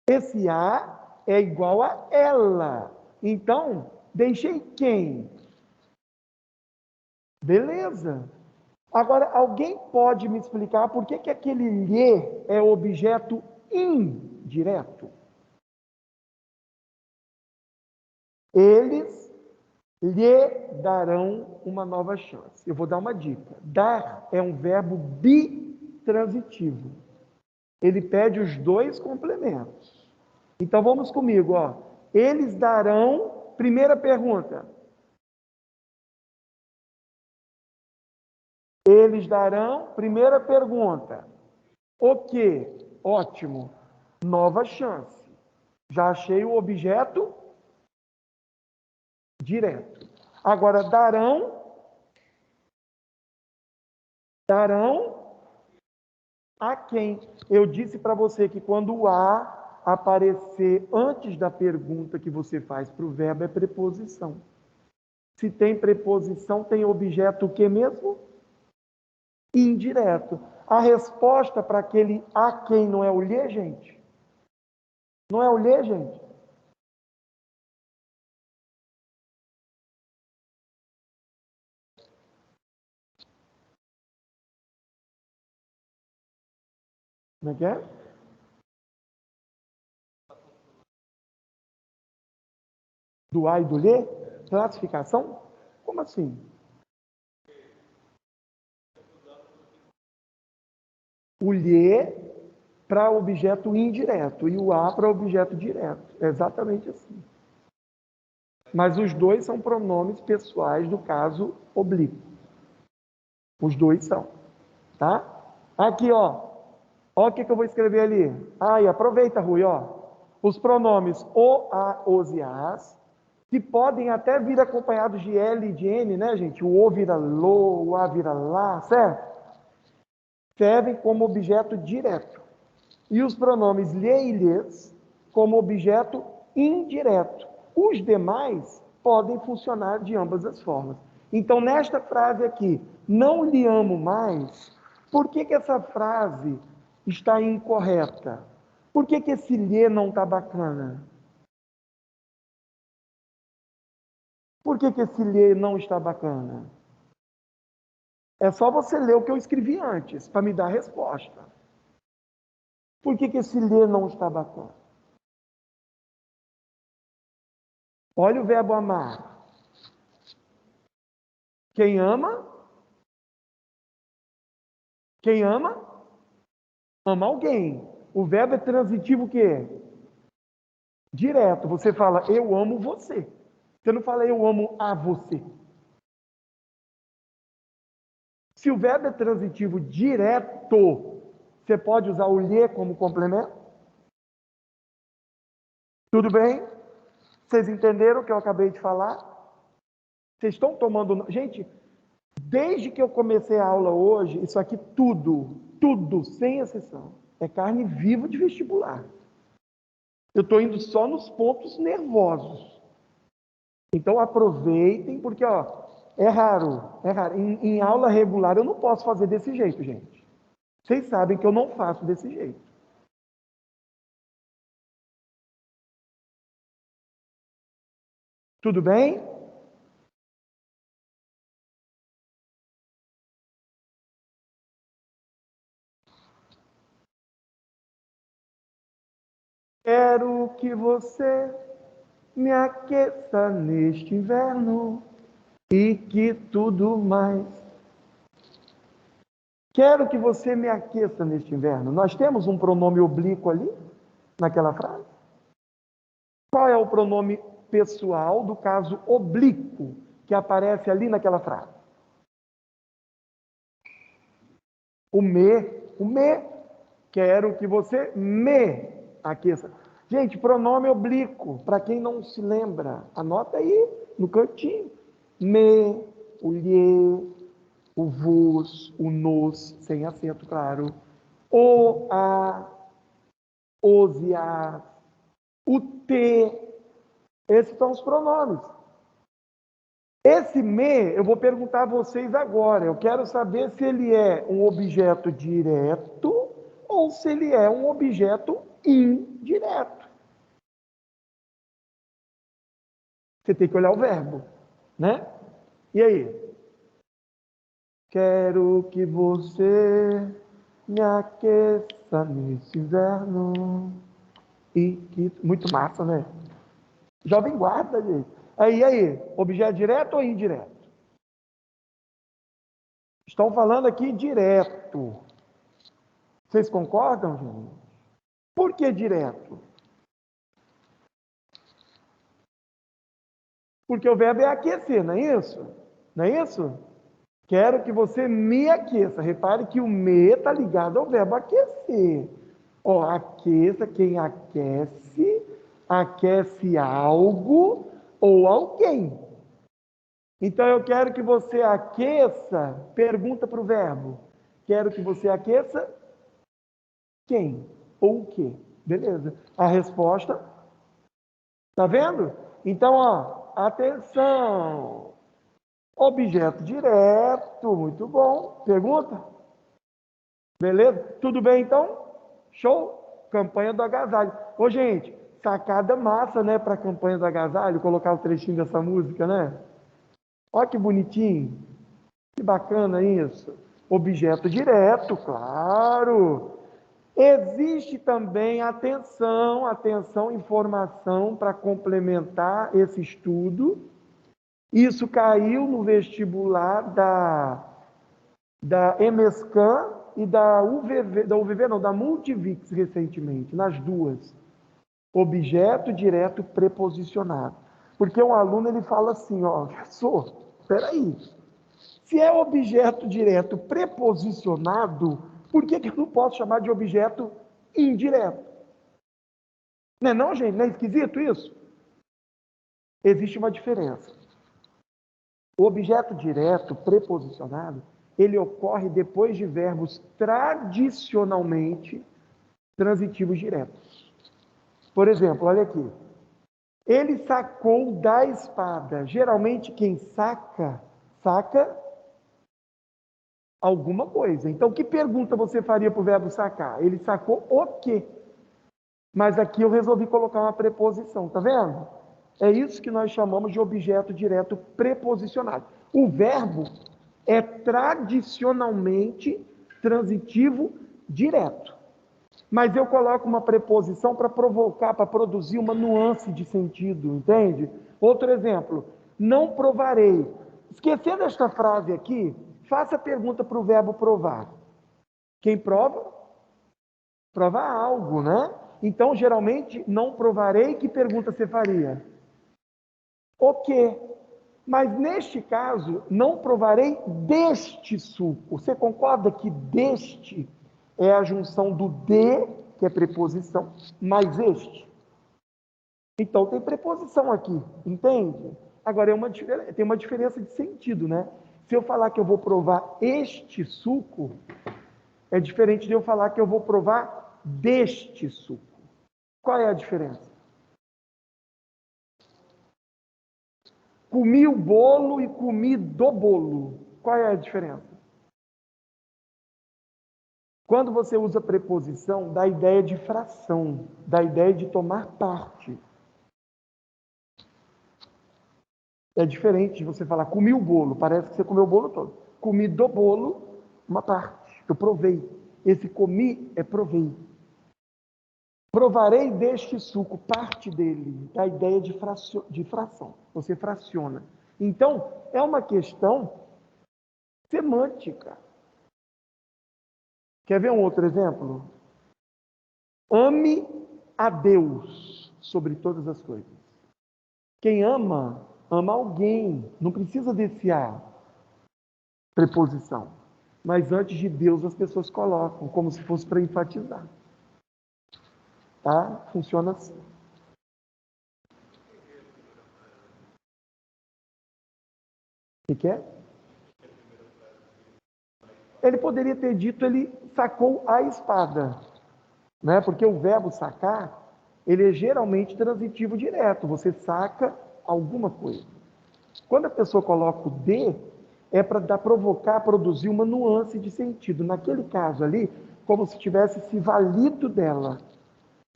Esse a é igual a ela. Então, deixei quem? Beleza. Agora, alguém pode me explicar por que aquele lhe é objeto indireto? Eles lhe darão uma nova chance. Eu vou dar uma dica. Dar é um verbo bitransitivo. Ele pede os dois complementos. Então vamos comigo, ó. Eles darão, primeira pergunta. Eles darão, primeira pergunta. O quê? Ótimo. Nova chance. Já achei o objeto direto. Agora, darão a quem? Eu disse para você que quando o a aparecer antes da pergunta que você faz para o verbo é preposição. Se tem preposição, tem objeto o que mesmo? Indireto. A resposta para aquele a quem não é o lhe, gente? Não é o lhe, gente? Como é que é? Do a e do lhe? Classificação? Como assim? O lhe para objeto indireto e o a para objeto direto. É exatamente assim. Mas os dois são pronomes pessoais do caso oblíquo. Os dois são, tá? Aqui, ó. Ó o que eu vou escrever ali. Aí, aproveita, Rui, ó. Os pronomes o, a, os e as, que podem até vir acompanhados de L e de N, né, gente? O o vira lo, o a vira lá, certo? Servem como objeto direto. E os pronomes lhe e lhes como objeto indireto. Os demais podem funcionar de ambas as formas. Então, nesta frase aqui, não lhe amo mais, por que essa frase está incorreta? Por que esse lhe não está bacana? Por que esse lhe não está bacana? É só você ler o que eu escrevi antes, para me dar a resposta. Por que esse lhe não está bacana? Olha o verbo amar. Quem ama? Quem ama? Ama alguém. O verbo é transitivo o quê? Direto. Você fala, eu amo você. Você não fala, eu amo a você. Se o verbo é transitivo direto, você pode usar o lhe como complemento? Tudo bem? Vocês entenderam o que eu acabei de falar? Vocês estão tomando... Gente, desde que eu comecei a aula hoje, isso aqui tudo, sem exceção, é carne viva de vestibular. Eu estou indo só nos pontos nervosos. Então aproveitem, porque é raro. Em aula regular eu não posso fazer desse jeito, gente. Vocês sabem que eu não faço desse jeito. Tudo bem? Quero que você me aqueça neste inverno e que tudo mais. Quero que você me aqueça neste inverno. Nós temos um pronome oblíquo ali, naquela frase. Qual é o pronome pessoal do caso oblíquo que aparece ali naquela frase? O me. Quero que você me aqueça. Gente, pronome oblíquo, para quem não se lembra, anota aí no cantinho. Me, o lhe, o vos, o nos, sem acento, claro. O, a, os e as, o te. Esses são os pronomes. Esse me, eu vou perguntar a vocês agora. Eu quero saber se ele é um objeto direto ou se ele é um objeto indireto. Você tem que olhar o verbo, né? E aí? Quero que você me aqueça nesse inverno. E que... Muito massa, né? Jovem guarda, gente. Aí, objeto direto ou indireto? Estão falando aqui direto. Vocês concordam, gente? Por que direto? Porque o verbo é aquecer, não é isso? Não é isso? Quero que você me aqueça. Repare que o me está ligado ao verbo aquecer. Aqueça, quem aquece, aquece algo ou alguém. Então eu quero que você aqueça, pergunta para o verbo. Quero que você aqueça quem ou o quê? Beleza. A resposta, tá vendo? Então, atenção. Objeto direto, muito bom. Pergunta? Beleza? Tudo bem então? Show? Campanha do agasalho. Ô, gente, sacada massa, né, para a campanha do agasalho, colocar o trechinho dessa música, né? Olha que bonitinho. Que bacana isso. Objeto direto, claro. Existe também, atenção, informação para complementar esse estudo. Isso caiu no vestibular da EMESCAN e da UVV não, da Multivix recentemente, nas duas. Objeto direto preposicionado. Porque um aluno ele fala assim, professor, espera aí, se é objeto direto preposicionado, por que eu não posso chamar de objeto indireto? Não é não, gente? Não é esquisito isso? Existe uma diferença. O objeto direto preposicionado, ele ocorre depois de verbos tradicionalmente transitivos diretos. Por exemplo, olha aqui. Ele sacou da espada. Geralmente quem saca alguma coisa. Então, que pergunta você faria para o verbo sacar? Ele sacou o quê? Mas aqui eu resolvi colocar uma preposição, tá vendo? É isso que nós chamamos de objeto direto preposicionado. O verbo é tradicionalmente transitivo direto. Mas eu coloco uma preposição para provocar, para produzir uma nuance de sentido, entende? Outro exemplo, não provarei. Esquecendo esta frase aqui, faça a pergunta para o verbo provar. Quem prova? Prova algo, né? Então, geralmente, não provarei, que pergunta você faria? O quê? Mas neste caso, não provarei deste suco. Você concorda que deste é a junção do de, que é preposição, mais este? Então tem preposição aqui, entende? Agora tem uma diferença de sentido, né? Se eu falar que eu vou provar este suco, é diferente de eu falar que eu vou provar deste suco. Qual é a diferença? Comi o bolo e comi do bolo. Qual é a diferença? Quando você usa preposição, dá ideia de fração, dá ideia de tomar parte. É diferente de você falar, comi o bolo, parece que você comeu o bolo todo. Comi do bolo, uma parte. Eu provei. Esse comi é provei. Provarei deste suco, parte dele, dá ideia de fração. Você fraciona. Então, é uma questão semântica. Quer ver um outro exemplo? Ame a Deus sobre todas as coisas. Quem ama, ama alguém. Não precisa desse a, preposição. Mas antes de Deus as pessoas colocam, como se fosse para enfatizar. Tá? Funciona assim. O que é? Ele poderia ter dito, ele sacou a espada. Né? Porque o verbo sacar, ele é geralmente transitivo direto. Você saca alguma coisa. Quando a pessoa coloca o de, é para provocar, produzir uma nuance de sentido. Naquele caso ali, como se tivesse se valido dela.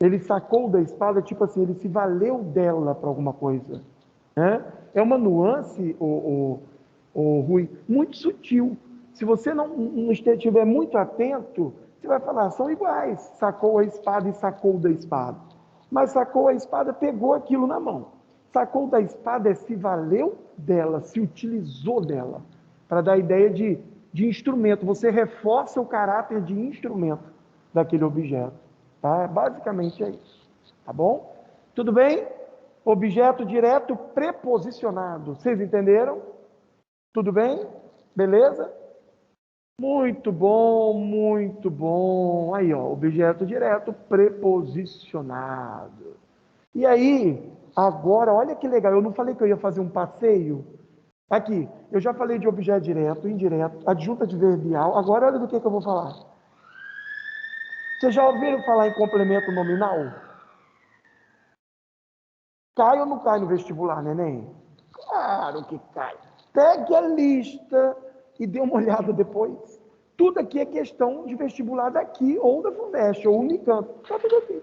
Ele sacou da espada, tipo assim, ele se valeu dela para alguma coisa. Né? É uma nuance, Rui, muito sutil. Se você não estiver muito atento, você vai falar, são iguais. Sacou a espada e sacou da espada. Mas sacou a espada, pegou aquilo na mão. Sacou da espada é se valeu dela, se utilizou dela. Para dar a ideia de instrumento. Você reforça o caráter de instrumento daquele objeto. Tá? Basicamente é isso. Tá bom? Tudo bem? Objeto direto preposicionado. Vocês entenderam? Tudo bem? Beleza? Muito bom, muito bom. Aí, ó, objeto direto preposicionado. E aí, agora, olha que legal. Eu não falei que eu ia fazer um passeio? Aqui, eu já falei de objeto direto, indireto, adjunta adverbial. Agora, olha do que eu vou falar. Vocês já ouviram falar em complemento nominal? Cai ou não cai no vestibular, neném? Claro que cai. Pegue a lista e dê uma olhada depois. Tudo aqui é questão de vestibular daqui, ou da FUVEST, ou Unicamp. Está tudo aqui.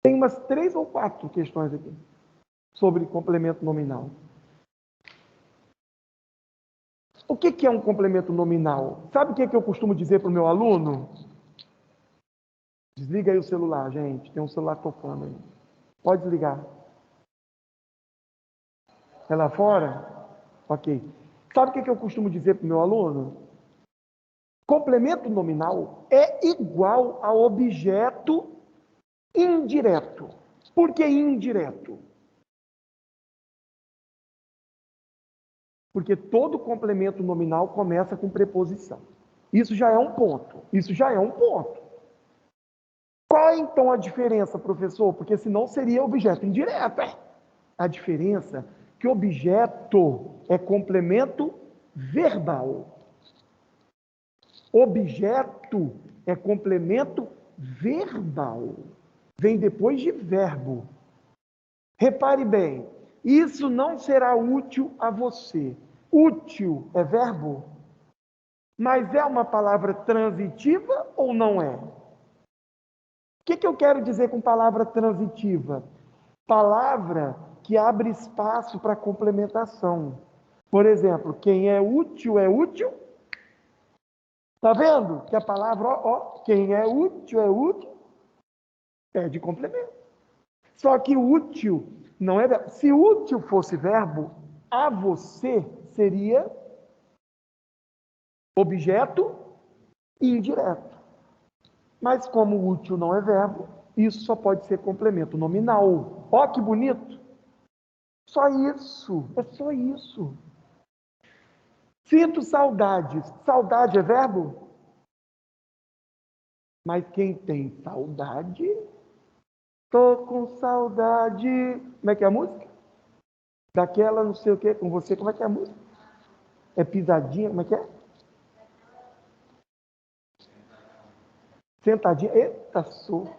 Tem umas 3 ou 4 questões aqui sobre complemento nominal. O que é um complemento nominal? Sabe o que eu costumo dizer para o meu aluno? Desliga aí o celular, gente. Tem um celular tocando aí. Pode desligar. É lá fora? Ok. Sabe o que eu costumo dizer para o meu aluno? Complemento nominal é igual a objeto indireto. Por que indireto? Porque todo complemento nominal começa com preposição. Isso já é um ponto. Isso já é um ponto. Qual é então a diferença, professor? Porque senão seria objeto indireto. A diferença é que objeto é complemento verbal. Objeto é complemento verbal. Vem depois de verbo. Repare bem, isso não será útil a você. Útil é verbo, mas é uma palavra transitiva ou não é? O que eu quero dizer com palavra transitiva? Palavra que abre espaço para complementação. Por exemplo, quem é útil é útil. Está vendo? Que a palavra, quem é útil, é de complemento. Só que útil não é verbo. Se útil fosse verbo, a você seria objeto indireto. Mas como o útil não é verbo, isso só pode ser complemento nominal. Ó, que bonito! Só isso, é só isso. Sinto saudades. Saudade é verbo? Mas quem tem saudade, tô com saudade. Como é que é a música? Daquela não sei o que, com você, como é que é a música? É pisadinha, como é que é? Sentadinha. Eita, sou.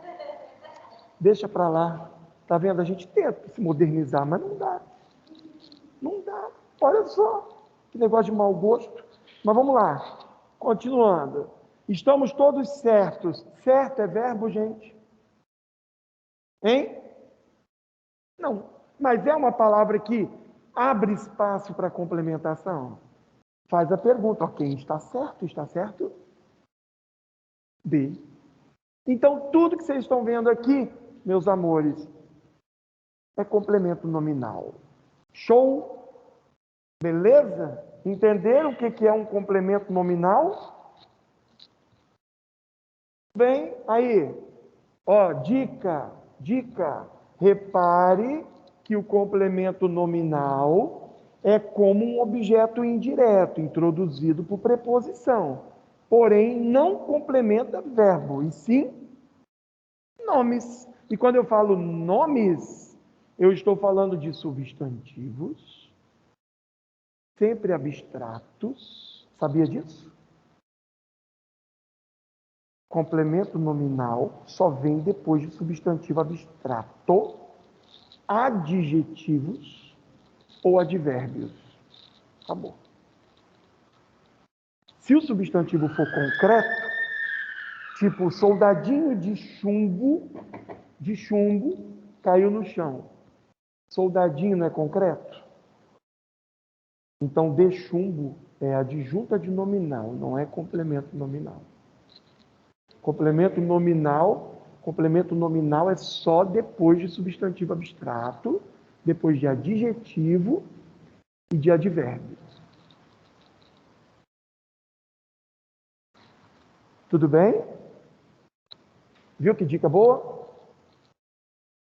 Deixa pra lá. Tá vendo? A gente tenta se modernizar, mas não dá. Não dá. Olha só. Que negócio de mau gosto. Mas vamos lá. Continuando. Estamos todos certos. Certo é verbo, gente? Hein? Não. Mas é uma palavra que abre espaço para complementação. Faz a pergunta, ó, quem está certo? Está certo? B. Então, tudo que vocês estão vendo aqui, meus amores, é complemento nominal. Show? Beleza? Entenderam o que é um complemento nominal? Bem, aí, ó, dica. Repare que o complemento nominal é como um objeto indireto, introduzido por preposição. Porém, não complementa verbo, e sim nomes. E quando eu falo nomes, eu estou falando de substantivos, sempre abstratos. Sabia disso? Complemento nominal só vem depois de substantivo abstrato, adjetivos ou advérbios. Acabou. Se o substantivo for concreto, tipo soldadinho de chumbo, caiu no chão. Soldadinho não é concreto? Então, de chumbo é adjunta de nominal, não é complemento nominal. Complemento nominal é só depois de substantivo abstrato, depois de adjetivo e de advérbio. Tudo bem? Viu que dica boa?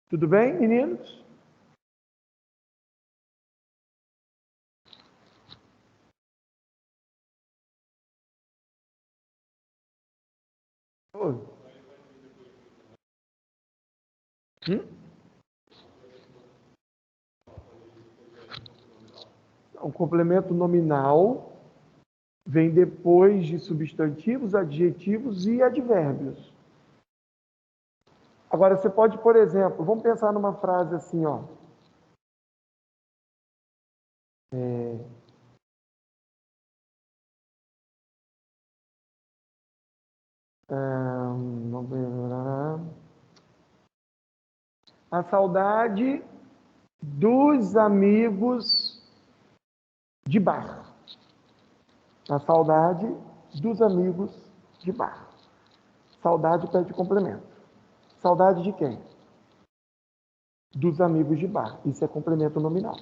Tudo bem, meninos? Oi. O complemento nominal vem depois de substantivos, adjetivos e advérbios. Agora, você pode, por exemplo, vamos pensar numa frase assim, ó. A saudade dos amigos de bar. A saudade dos amigos de bar. Saudade pede complemento. Saudade de quem? Dos amigos de bar. Isso é complemento nominal.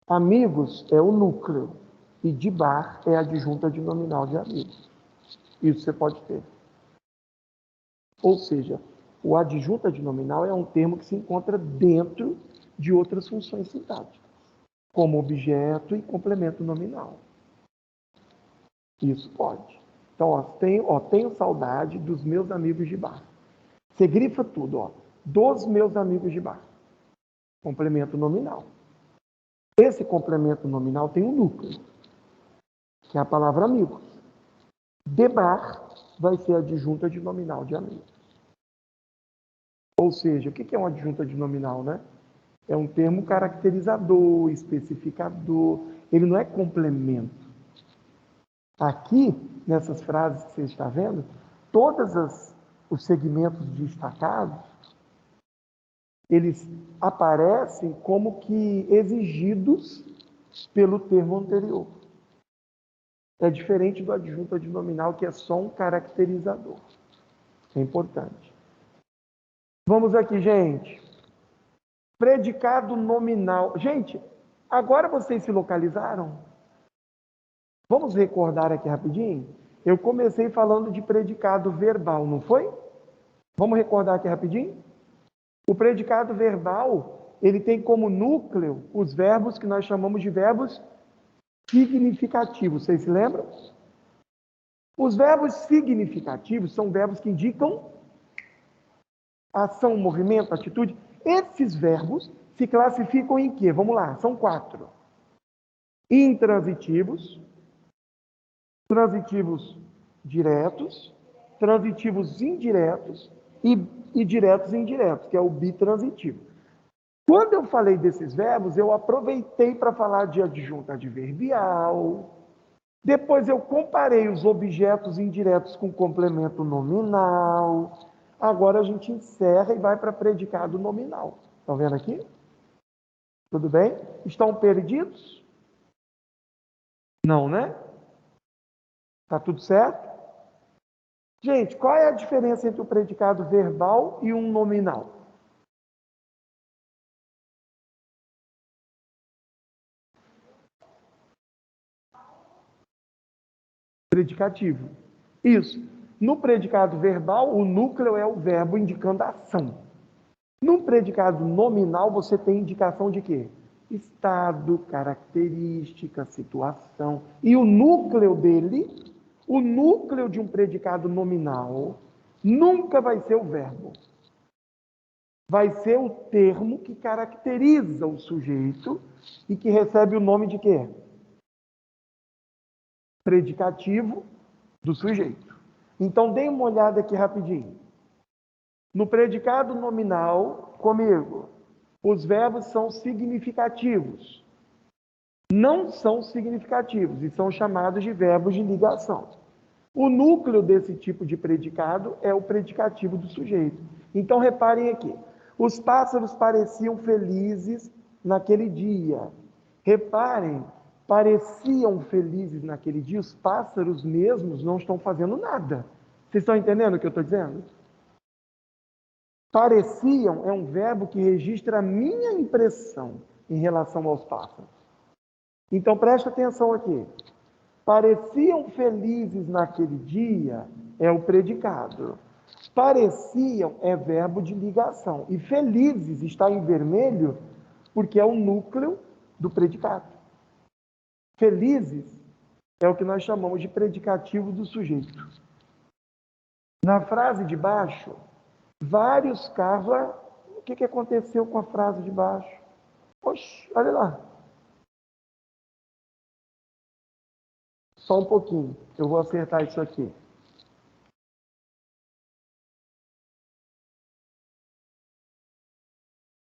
Amigos é o núcleo e de bar é a adjunta de nominal de amigos. Isso você pode ter. Ou seja, o adjunta de nominal é um termo que se encontra dentro de outras funções sintáticas, como objeto e complemento nominal. Isso pode. Então, tenho saudade dos meus amigos de bar. Você grifa tudo, ó. Dos meus amigos de bar. Complemento nominal. Esse complemento nominal tem um núcleo, que é a palavra amigos. De bar vai ser a adjunta de nominal de amigos. Ou seja, o que é uma adjunta de nominal, né? É um termo caracterizador, especificador. Ele não é complemento. Aqui, nessas frases que você está vendo, todos os segmentos destacados, eles aparecem como que exigidos pelo termo anterior. É diferente do adjunto adnominal, que é só um caracterizador. É importante. Vamos aqui, gente. Predicado nominal. Gente, agora vocês se localizaram? Vamos recordar aqui rapidinho? Eu comecei falando de predicado verbal, não foi? Vamos recordar aqui rapidinho? O predicado verbal, ele tem como núcleo os verbos que nós chamamos de verbos significativos. Vocês se lembram? Os verbos significativos são verbos que indicam ação, movimento, atitude. Esses verbos se classificam em quê? Vamos lá, são 4. Intransitivos, transitivos diretos, transitivos indiretos e diretos e indiretos, que é o bitransitivo. Quando eu falei desses verbos, eu aproveitei para falar de adjunto adverbial. Depois eu comparei os objetos indiretos com complemento nominal. Agora a gente encerra e vai para predicado nominal. Estão vendo aqui? Tudo bem? Estão perdidos? Não, né? Tá tudo certo? Gente, qual é a diferença entre o predicado verbal e um nominal? Predicativo. Isso. No predicado verbal, o núcleo é o verbo indicando a ação. No predicado nominal, você tem indicação de quê? Estado, característica, situação. E o núcleo dele, o núcleo de um predicado nominal, nunca vai ser o verbo. Vai ser o termo que caracteriza o sujeito e que recebe o nome de quê? Predicativo do sujeito. Então, dê uma olhada aqui rapidinho. No predicado nominal, comigo, os verbos são significativos. Não são significativos e são chamados de verbos de ligação. O núcleo desse tipo de predicado é o predicativo do sujeito. Então, reparem aqui. Os pássaros pareciam felizes naquele dia. Reparem, pareciam felizes naquele dia. Os pássaros mesmos não estão fazendo nada. Vocês estão entendendo o que eu estou dizendo? Pareciam é um verbo que registra a minha impressão em relação aos pássaros. Então, presta atenção aqui. Pareciam felizes naquele dia é o predicado. Pareciam é verbo de ligação. E felizes está em vermelho porque é o núcleo do predicado. Felizes é o que nós chamamos de predicativo do sujeito. Na frase de baixo, vários carros... O que aconteceu com a frase de baixo? Oxe, olha lá. Só um pouquinho, eu vou acertar isso aqui.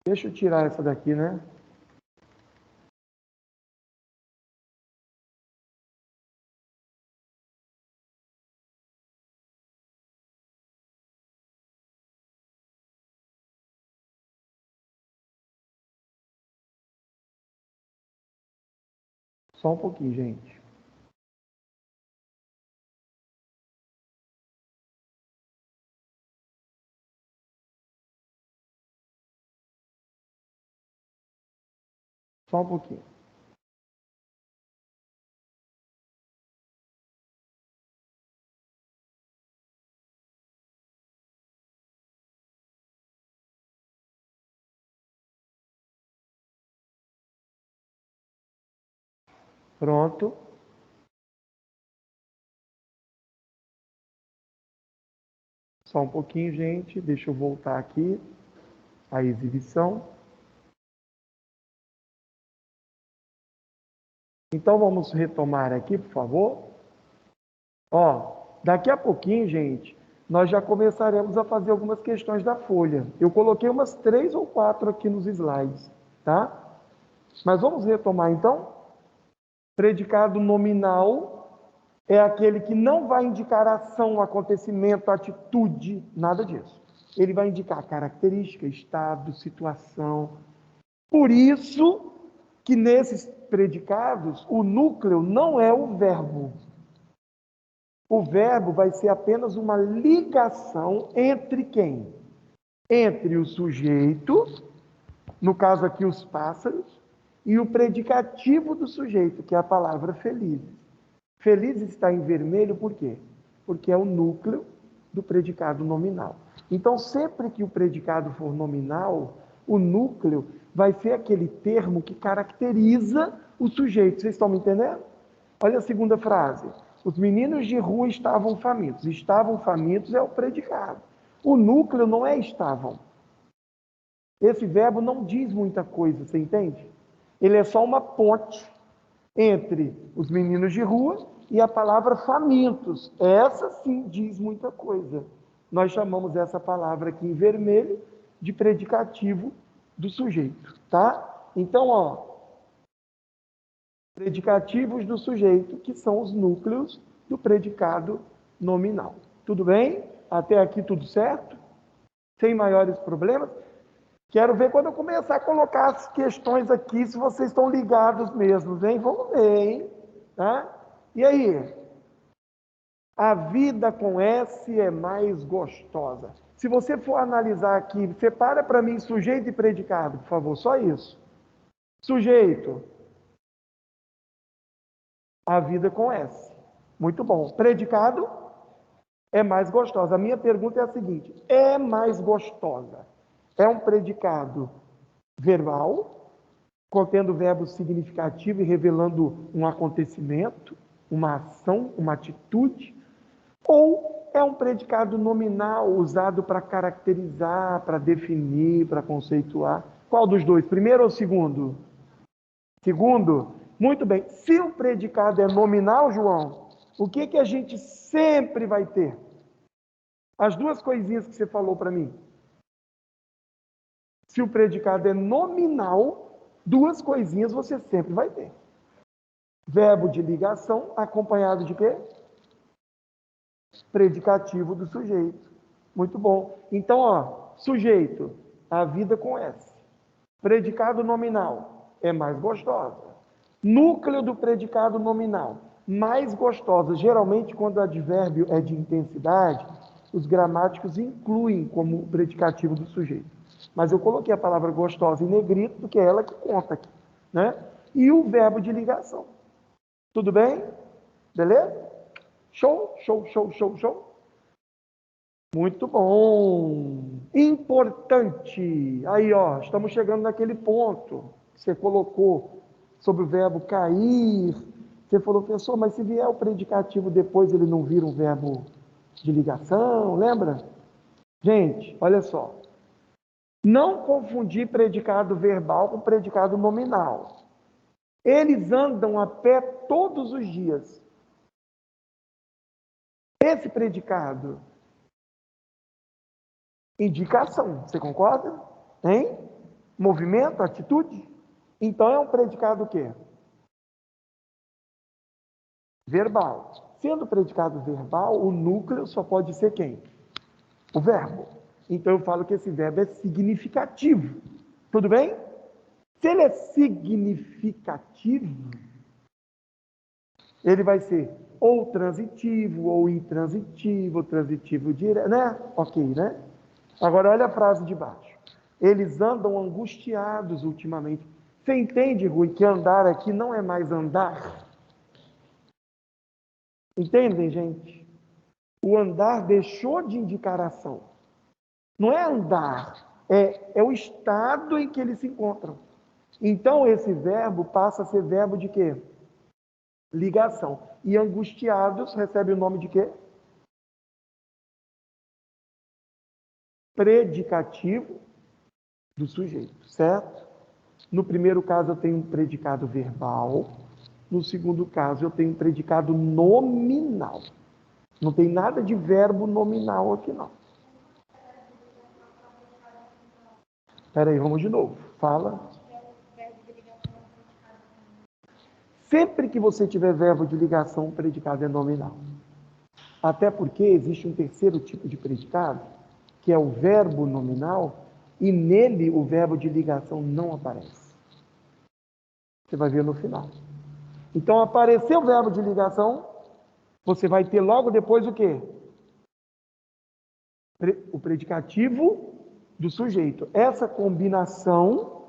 Deixa eu tirar essa daqui, né? Só um pouquinho, gente. Só um pouquinho. Pronto. Só um pouquinho, gente. Deixa eu voltar aqui a exibição. Então, vamos retomar aqui, por favor. Ó, daqui a pouquinho, gente, nós já começaremos a fazer algumas questões da folha. Eu coloquei umas 3 ou 4 aqui nos slides, tá? Mas vamos retomar, então? Predicado nominal é aquele que não vai indicar ação, acontecimento, atitude, nada disso. Ele vai indicar característica, estado, situação. Por isso que nesses predicados, o núcleo não é o verbo. O verbo vai ser apenas uma ligação entre quem? Entre o sujeito, no caso aqui os pássaros, e o predicativo do sujeito, que é a palavra feliz. Feliz está em vermelho por quê? Porque é o núcleo do predicado nominal. Então, sempre que o predicado for nominal, o núcleo vai ser aquele termo que caracteriza o sujeito. Vocês estão me entendendo? Olha a segunda frase. Os meninos de rua estavam famintos. Estavam famintos é o predicado. O núcleo não é estavam. Esse verbo não diz muita coisa, você entende? Ele é só uma ponte entre os meninos de rua e a palavra famintos. Essa sim diz muita coisa. Nós chamamos essa palavra aqui em vermelho de predicativo do sujeito, tá? Então, ó, predicativos do sujeito, que são os núcleos do predicado nominal. Tudo bem? Até aqui tudo certo? Sem maiores problemas? Quero ver quando eu começar a colocar as questões aqui, se vocês estão ligados mesmo, hein? Vamos ver, hein? Tá? E aí? A vida com S é mais gostosa. Se você for analisar aqui, separa para mim sujeito e predicado, por favor, só isso. Sujeito. A vida com S. Muito bom. Predicado é mais gostosa. A minha pergunta é a seguinte: é mais gostosa? É um predicado verbal, contendo verbo significativo e revelando um acontecimento, uma ação, uma atitude, ou é um predicado nominal usado para caracterizar, para definir, para conceituar? Qual dos dois? Primeiro ou segundo? Segundo? Muito bem. Se o predicado é nominal, João, o que a gente sempre vai ter? As duas coisinhas que você falou para mim. Se o predicado é nominal, duas coisinhas você sempre vai ter. Verbo de ligação acompanhado de quê? Predicativo do sujeito. Muito bom. Então, ó, sujeito, a vida com S. Predicado nominal, é mais gostosa. Núcleo do predicado nominal, mais gostosa. Geralmente, quando o advérbio é de intensidade, os gramáticos incluem como predicativo do sujeito. Mas eu coloquei a palavra gostosa em negrito, porque é ela que conta aqui, né? E o verbo de ligação. Tudo bem? Beleza? Show, show, show, show, show. Muito bom. Importante. Aí, ó, estamos chegando naquele ponto que você colocou sobre o verbo cair. Você falou, professor, mas se vier o predicativo depois, ele não vira um verbo de ligação, lembra? Gente, olha só. Não confundir predicado verbal com predicado nominal. Eles andam a pé todos os dias. Esse predicado indicação, você concorda? Hein? Movimento, atitude? Então é um predicado o quê? Verbal. Sendo predicado verbal, o núcleo só pode ser quem? O verbo. Então eu falo que esse verbo é significativo. Tudo bem? Se ele é significativo, ele vai ser ou transitivo, ou intransitivo, ou transitivo direto, né? Ok, né? Agora olha a frase de baixo. Eles andam angustiados ultimamente. Você entende, Rui, que andar aqui não é mais andar? Entendem, gente? O andar deixou de indicar ação. Não é andar, é o estado em que eles se encontram. Então, esse verbo passa a ser verbo de quê? Ligação. E angustiados recebe o nome de quê? Predicativo do sujeito, certo? No primeiro caso, eu tenho um predicado verbal. No segundo caso, eu tenho um predicado nominal. Não tem nada de verbo nominal aqui, não. Espera aí, vamos de novo. Fala. Sempre que você tiver verbo de ligação, o predicado é nominal. Até porque existe um terceiro tipo de predicado, que é o verbo nominal, e nele o verbo de ligação não aparece. Você vai ver no final. Então, apareceu o verbo de ligação, você vai ter logo depois o quê? O predicativo do sujeito. Essa combinação,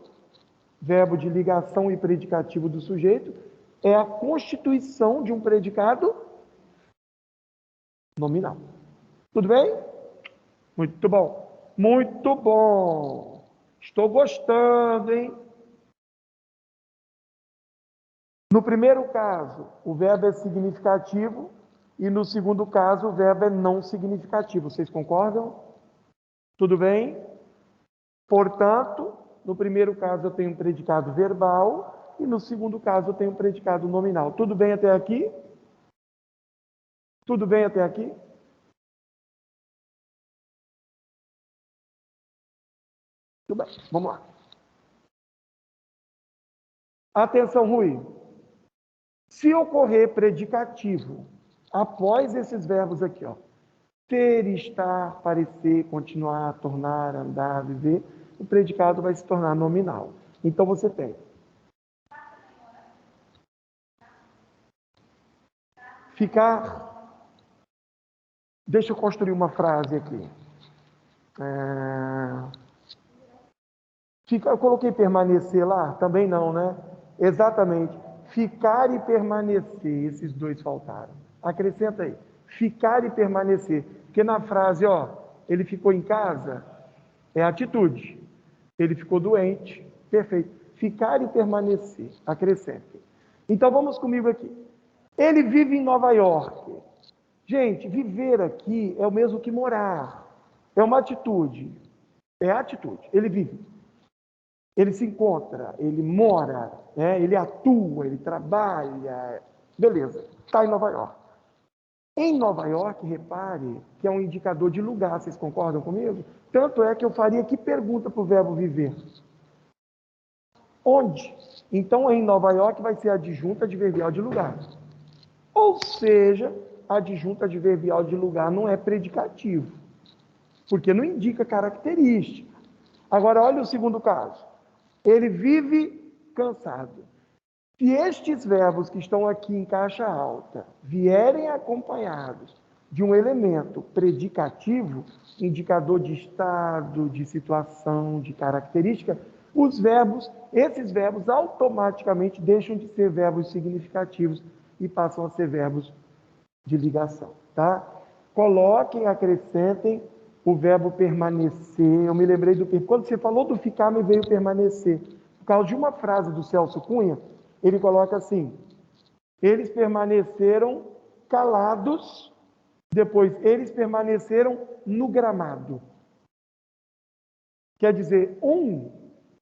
verbo de ligação e predicativo do sujeito, é a constituição de um predicado nominal. Tudo bem? Muito bom. Muito bom. Estou gostando, hein? No primeiro caso, o verbo é significativo e no segundo caso, o verbo é não significativo. Vocês concordam? Tudo bem? Portanto, no primeiro caso eu tenho um predicado verbal e no segundo caso eu tenho um predicado nominal. Tudo bem até aqui? Tudo bem até aqui? Tudo bem, vamos lá. Atenção, Rui. Se ocorrer predicativo após esses verbos aqui, ó, ter, estar, parecer, continuar, tornar, andar, viver, o predicado vai se tornar nominal. Então você tem ficar. Deixa eu construir uma frase aqui. Eu coloquei permanecer lá? Também não, né? Exatamente. Ficar e permanecer, esses dois faltaram. Acrescenta aí. Ficar e permanecer. Porque na frase, ó, ele ficou em casa, é atitude. Ele ficou doente, perfeito. Ficar e permanecer, acrescente. Então vamos comigo aqui. Ele vive em Nova York. Gente, viver aqui é o mesmo que morar. É uma atitude. É atitude. Ele vive. Ele se encontra, ele mora, né? Ele atua, ele trabalha. Beleza, está em Nova York. Em Nova York, repare que é um indicador de lugar, vocês concordam comigo? Tanto é que eu faria que pergunta para o verbo viver. Onde? Então, em Nova York vai ser adjunta adverbial de lugar. Ou seja, adjunta adverbial de lugar não é predicativo, porque não indica característica. Agora, olha o segundo caso. Ele vive cansado. Se estes verbos que estão aqui em caixa alta vierem acompanhados de um elemento predicativo, indicador de estado, de situação, de característica, esses verbos automaticamente deixam de ser verbos significativos e passam a ser verbos de ligação, tá? Coloquem, acrescentem o verbo permanecer. Eu me lembrei quando você falou do ficar, me veio permanecer. Por causa de uma frase do Celso Cunha, ele coloca assim: eles permaneceram calados, depois eles permaneceram no gramado. Quer dizer, um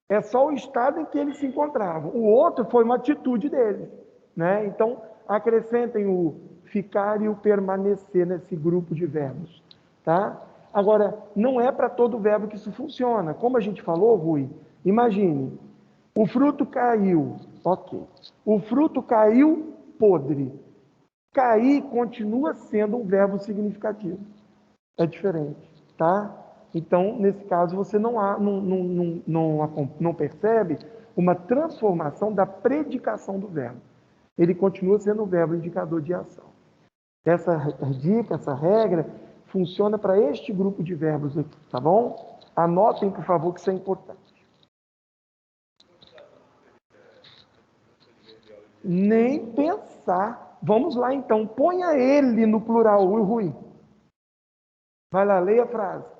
é só o estado em que eles se encontravam, o outro foi uma atitude deles, né? Então, acrescentem o ficar e o permanecer nesse grupo de verbos, tá? Agora, não é para todo verbo que isso funciona. Como a gente falou, Rui, imagine, o fruto caiu, ok. O fruto caiu podre. Cair continua sendo um verbo significativo. É diferente, tá? Então, nesse caso, você não percebe uma transformação da predicação do verbo. Ele continua sendo um verbo indicador de ação. Essa dica, essa regra, funciona para este grupo de verbos aqui, tá bom? Anotem, por favor, que isso é importante. Nem pensar. Vamos lá, então. Ponha ele no plural, Rui. Vai lá, leia a frase.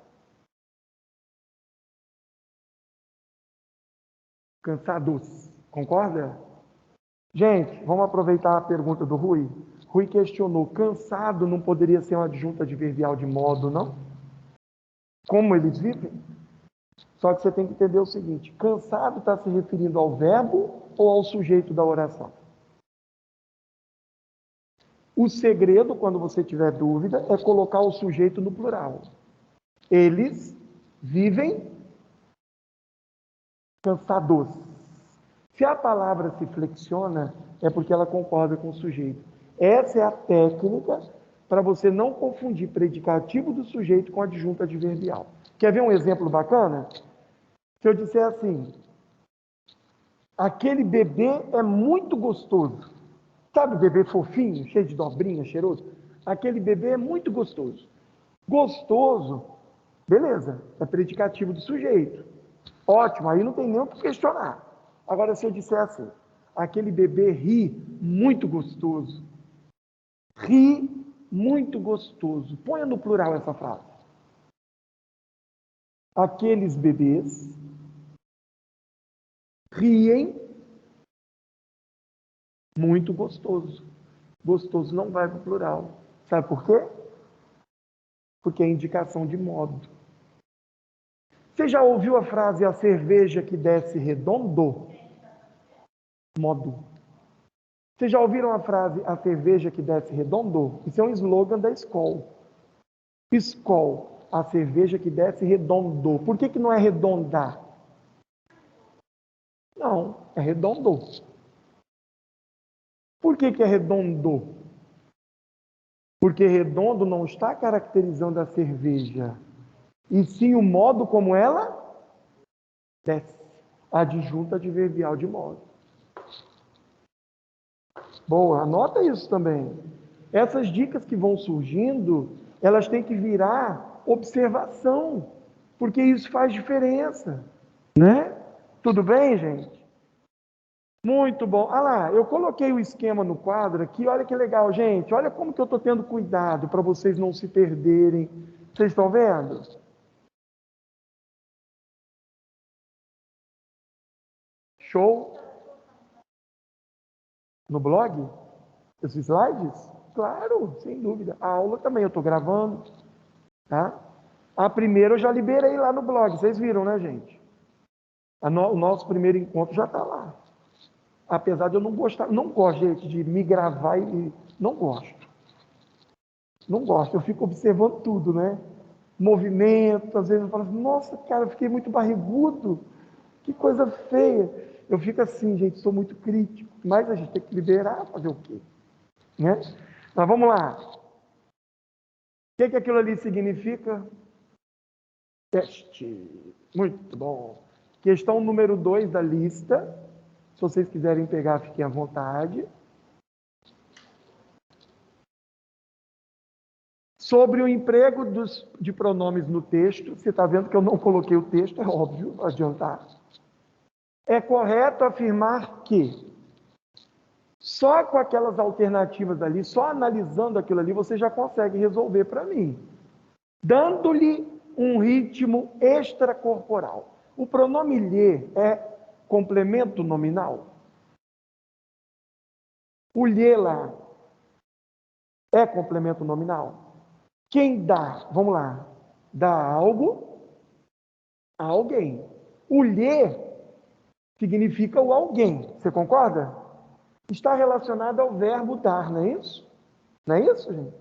Cansados. Concorda? Gente, vamos aproveitar a pergunta do Rui. Rui questionou, cansado não poderia ser uma adjunta adverbial de modo, não? Como eles vivem? Só que você tem que entender o seguinte, cansado está se referindo ao verbo ou ao sujeito da oração? O segredo, quando você tiver dúvida, é colocar o sujeito no plural. Eles vivem cansados. Se a palavra se flexiona, é porque ela concorda com o sujeito. Essa é a técnica para você não confundir predicativo do sujeito com adjunta adverbial. Quer ver um exemplo bacana? Se eu disser assim, aquele bebê é muito gostoso. Sabe bebê fofinho, cheio de dobrinha, cheiroso? Aquele bebê é muito gostoso. Gostoso, beleza, é predicativo do sujeito. Ótimo, aí não tem nem o que questionar. Agora, se eu disser assim, aquele bebê ri muito gostoso. Ri muito gostoso. Ponha no plural essa frase. Aqueles bebês riem muito gostoso. Gostoso não vai para o plural. Sabe por quê? Porque é indicação de modo. Você já ouviu a frase, a cerveja que desce redondo? Modo. Vocês já ouviram a frase, a cerveja que desce redondo? Isso é um slogan da Skol. Skol, a cerveja que desce redondo. Por que não é redonda? Não, é redondo. Por que é redondo? Porque redondo não está caracterizando a cerveja, e sim o modo como ela desce. Adjunta adverbial de modo. Boa, anota isso também. Essas dicas que vão surgindo, elas têm que virar observação, porque isso faz diferença, né? Tudo bem, gente? Muito bom. Ah lá, eu coloquei o esquema no quadro aqui, olha que legal, gente. Olha como que eu estou tendo cuidado para vocês não se perderem. Vocês estão vendo? Show? No blog? Os slides? Claro, sem dúvida. A aula também eu estou gravando, tá? A primeira eu já liberei lá no blog, vocês viram, né, gente? O nosso primeiro encontro já está lá. Apesar de eu não gostar, não gosto, gente, de me gravar e não gosto. Não gosto, eu fico observando tudo, né? Movimento, às vezes eu falo assim, nossa, cara, eu fiquei muito barrigudo, que coisa feia. Eu fico assim, gente, sou muito crítico, mas a gente tem que liberar, fazer o quê? Né? Mas vamos lá. O que aquilo ali significa? Teste. Muito bom. Questão número 2 da lista. Se vocês quiserem pegar, fiquem à vontade. Sobre o emprego de pronomes no texto, você está vendo que eu não coloquei o texto, é óbvio, não adiantar. É correto afirmar que só com aquelas alternativas ali, só analisando aquilo ali, você já consegue resolver para mim, dando-lhe um ritmo extracorporal. O pronome lhe é complemento nominal? O lhe lá é complemento nominal? Quem dá, vamos lá, dá algo a alguém. O lhe significa o alguém, você concorda? Está relacionado ao verbo dar, não é isso? Não é isso, gente?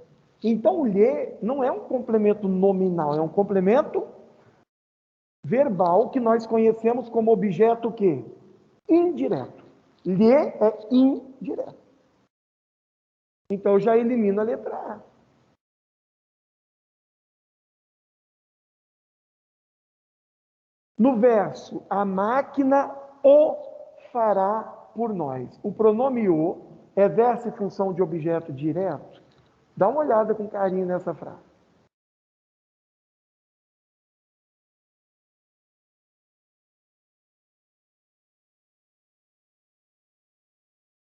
Então, o lhe não é um complemento nominal, é um complemento verbal que nós conhecemos como objeto o quê? Indireto. Lhe é indireto. Então, eu já elimino a letra A. No verso, a máquina o fará por nós. O pronome o exerce função de objeto direto? Dá uma olhada com carinho nessa frase.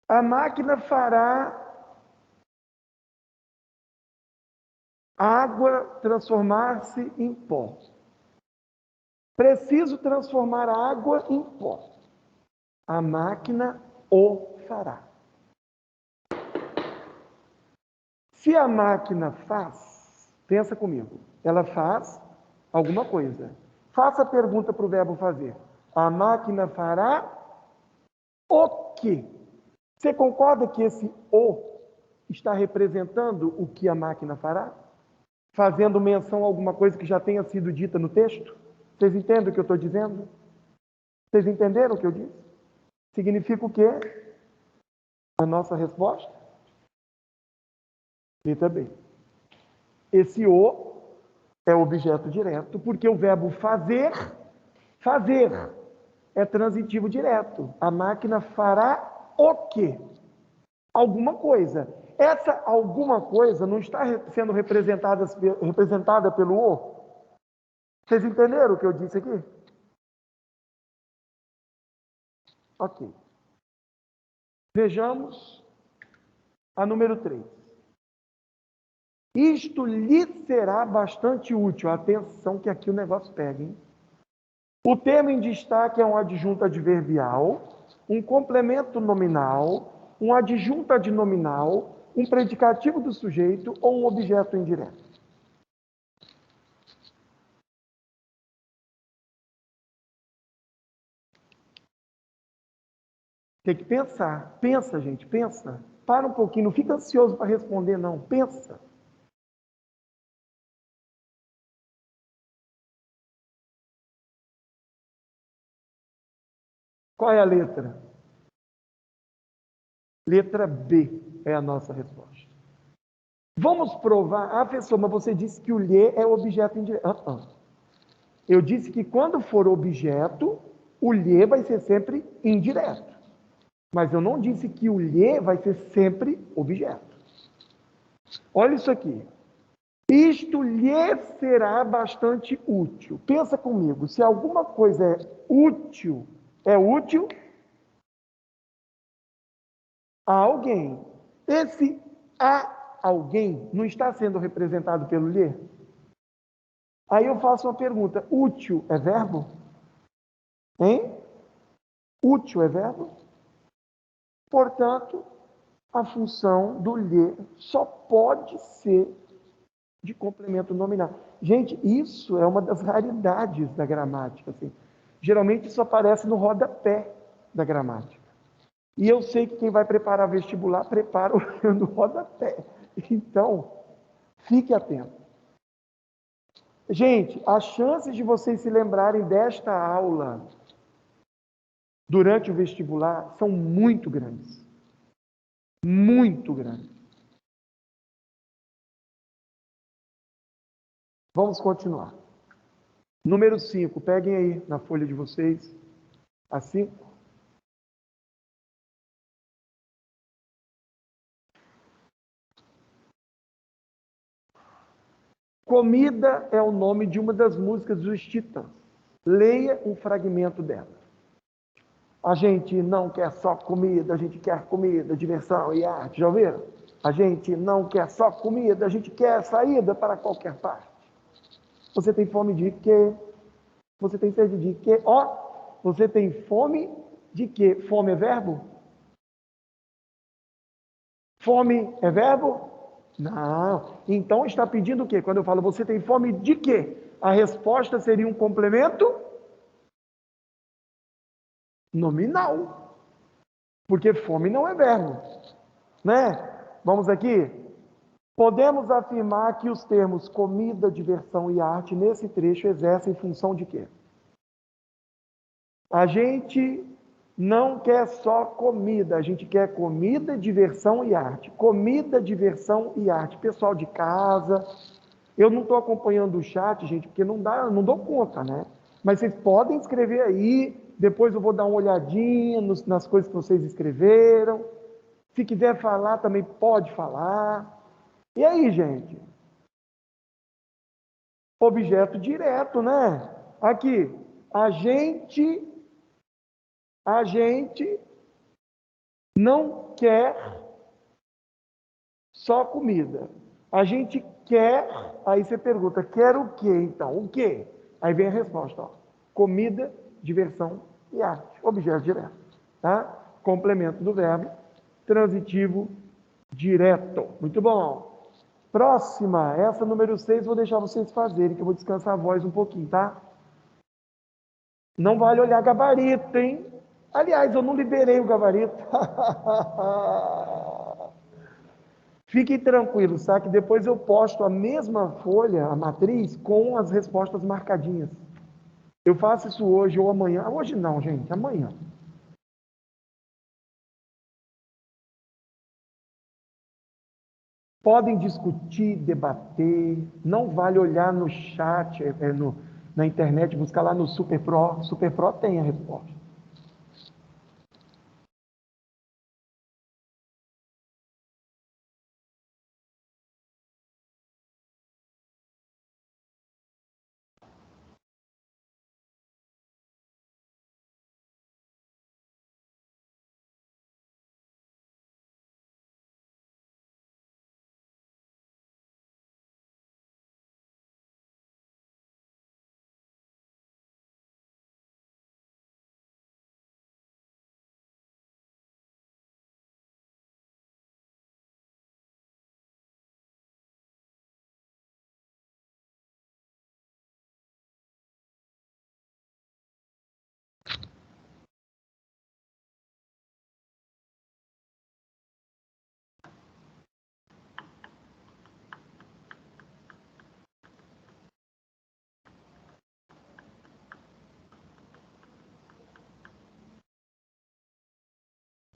A máquina fará água transformar-se em pó. Preciso transformar a água em pó. A máquina o fará. Se a máquina faz, pensa comigo, ela faz alguma coisa. Faça a pergunta para o verbo fazer. A máquina fará o quê? Você concorda que esse o está representando o que a máquina fará? Fazendo menção a alguma coisa que já tenha sido dita no texto? Vocês entendem o que eu estou dizendo? Vocês entenderam o que eu disse? Significa o quê? A nossa resposta? Letra B. Esse o é objeto direto, porque o verbo fazer, fazer, é transitivo direto. A máquina fará o quê? Alguma coisa. Essa alguma coisa não está sendo representada pelo o? Vocês entenderam o que eu disse aqui? Ok. Vejamos a número 3. Isto lhe será bastante útil. Atenção que aqui o negócio pega, hein? O termo em destaque é um adjunto adverbial, um complemento nominal, um adjunto adnominal, um predicativo do sujeito ou um objeto indireto. Tem que pensar. Pensa, gente, pensa. Para um pouquinho, não fica ansioso para responder, não. Pensa. Qual é a letra? Letra B é a nossa resposta. Vamos provar. Ah, professor, mas você disse que o lhe é objeto indireto. Eu disse que quando for objeto, o lhe vai ser sempre indireto. Mas eu não disse que o lhe vai ser sempre objeto. Olha isso aqui. Isto lhe será bastante útil. Pensa comigo, se alguma coisa é útil a alguém. Esse a alguém não está sendo representado pelo lhe? Aí eu faço uma pergunta: útil é verbo? Hein? Útil é verbo? Portanto, a função do lhe só pode ser de complemento nominal. Gente, isso é uma das raridades da gramática. Assim. Geralmente isso aparece no rodapé da gramática. E eu sei que quem vai preparar vestibular, prepara no rodapé. Então, fique atento. Gente, as chances de vocês se lembrarem desta aula durante o vestibular são muito grandes. Muito grandes. Vamos continuar. Número 5, peguem aí na folha de vocês. A 5. Comida é o nome de uma das músicas dos Titãs. Leia um fragmento dela. A gente não quer só comida, a gente quer comida, diversão e arte. Já ouviram? A gente não quer só comida, a gente quer saída para qualquer parte. Você tem fome de quê? Você tem sede de quê? Você tem fome de quê? Fome é verbo? Fome é verbo? Não. Então está pedindo o quê? Quando eu falo você tem fome de quê? A resposta seria um complemento nominal. Porque fome não é verbo. Né? Vamos aqui? Podemos afirmar que os termos comida, diversão e arte nesse trecho exercem função de quê? A gente não quer só comida, a gente quer comida, diversão e arte. Comida, diversão e arte. Pessoal de casa, eu não estou acompanhando o chat, gente, porque não dou conta, né? Mas vocês podem escrever aí, depois eu vou dar uma olhadinha nas coisas que vocês escreveram. Se quiser falar, também pode falar. E aí, gente? Objeto direto, né? Aqui, a gente não quer só comida. A gente quer, aí você pergunta, quer o quê então? O quê? Aí vem a resposta, ó. Comida, diversão e arte. Objeto direto, tá? Complemento do verbo, transitivo direto. Muito bom. Próxima, essa número 6, vou deixar vocês fazerem, que eu vou descansar a voz um pouquinho, tá? Não vale olhar gabarito, hein? Aliás, eu não liberei o gabarito. Fiquem tranquilos, tá? Que depois eu posto a mesma folha, a matriz, com as respostas marcadinhas. Eu faço isso hoje ou amanhã. Hoje não, gente, amanhã. Podem discutir, debater, não vale olhar no chat, na internet, buscar lá no Super Pro. Super Pro tem a resposta.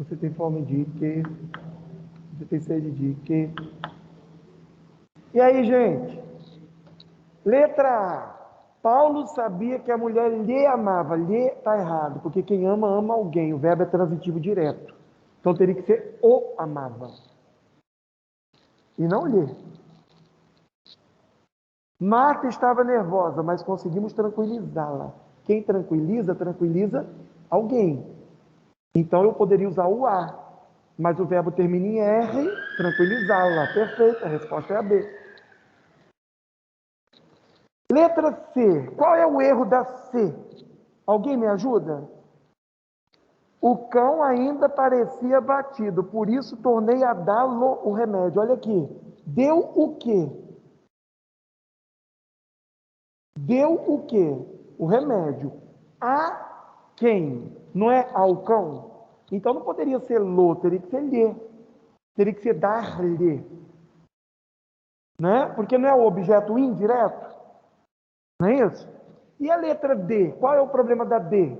Você tem fome de quê? Você tem sede de quê? E aí, gente? Letra A. Paulo sabia que a mulher lhe amava. Lhe está errado, porque quem ama, ama alguém. O verbo é transitivo direto. Então teria que ser o amava. E não lhe. Marta estava nervosa, mas conseguimos tranquilizá-la. Quem tranquiliza, tranquiliza alguém. Então eu poderia usar o a, mas o verbo termina em R, tranquilizá-la. Perfeito, a resposta é a B. Letra C. Qual é o erro da C? Alguém me ajuda? O cão ainda parecia batido, por isso tornei a dá-lo o remédio. Olha aqui. Deu o quê? Deu o quê? O remédio. A quem? Não é ao cão? Então não poderia ser lo, teria que ser lhe. Teria que ser dar-lhe. Né? Porque não é o objeto indireto? Não é isso? E a letra D? Qual é o problema da D?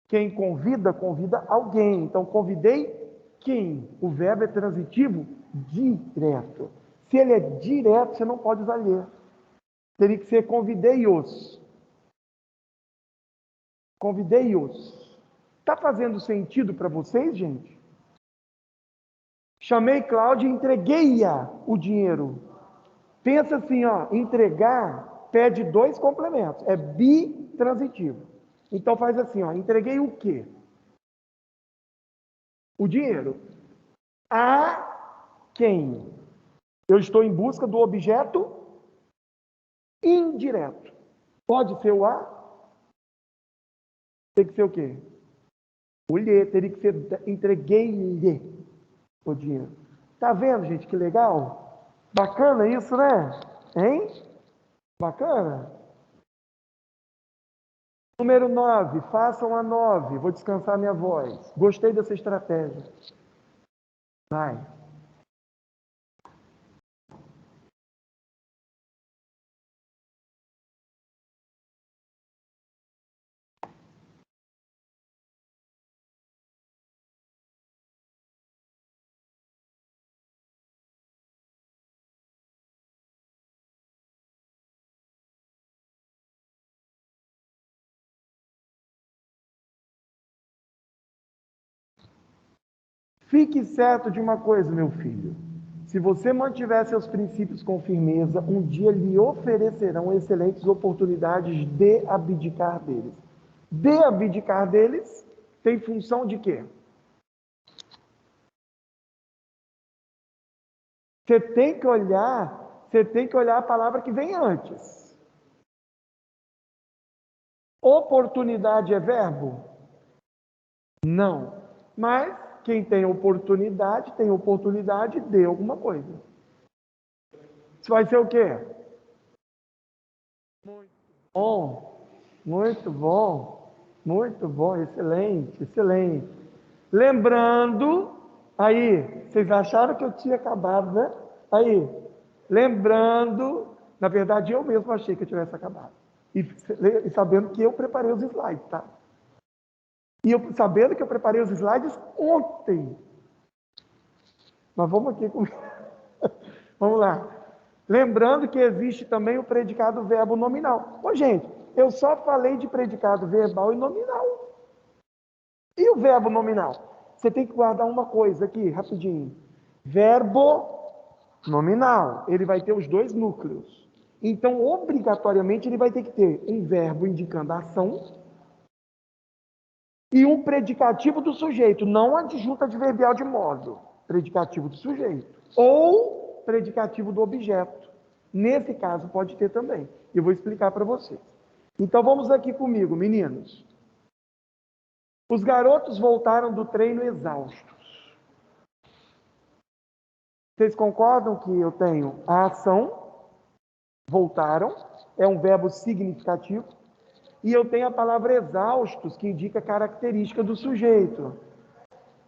Quem convida, convida alguém. Então, convidei quem? O verbo é transitivo direto. Se ele é direto, você não pode usar lhe. Teria que ser convidei-os. Convidei-os. Está fazendo sentido para vocês, gente? Chamei Cláudia e entreguei-a o dinheiro. Pensa assim, ó, entregar pede dois complementos. É bitransitivo. Então faz assim, ó, entreguei o quê? O dinheiro. A quem? Eu estou em busca do objeto indireto. Pode ser o a? Tem que ser o quê? O lhe. Teria que ser entreguei-lhe o dinheiro. Tá vendo, gente, que legal? Bacana isso, né? Hein? Bacana? Número 9. Façam a 9. Vou descansar minha voz. Gostei dessa estratégia. Vai. Fique certo de uma coisa, meu filho. Se você mantiver seus princípios com firmeza, um dia lhe oferecerão excelentes oportunidades de abdicar deles. De abdicar deles tem função de quê? Você tem que olhar a palavra que vem antes. Oportunidade é verbo? Não. Mas quem tem oportunidade de alguma coisa. Isso vai ser o quê? Bom, muito bom, muito bom, excelente, excelente. Lembrando, aí, vocês acharam que eu tinha acabado, né? Aí, lembrando, na verdade eu mesmo achei que eu tivesse acabado. E sabendo que eu preparei os slides, tá? E eu sabendo que eu preparei os slides ontem. Mas vamos aqui comigo. Vamos lá. Lembrando que existe também o predicado verbo nominal. Ô, gente, eu só falei de predicado verbal e nominal. E o verbo nominal? Você tem que guardar uma coisa aqui, rapidinho. Verbo nominal, ele vai ter os dois núcleos. Então, obrigatoriamente, ele vai ter que ter um verbo indicando a ação e um predicativo do sujeito, não adjunta adverbial de modo. Predicativo do sujeito. Ou predicativo do objeto. Nesse caso, pode ter também. Eu vou explicar para vocês. Então, vamos aqui comigo, meninos. Os garotos voltaram do treino exaustos. Vocês concordam que eu tenho a ação, voltaram, é um verbo significativo, e eu tenho a palavra exaustos, que indica a característica do sujeito.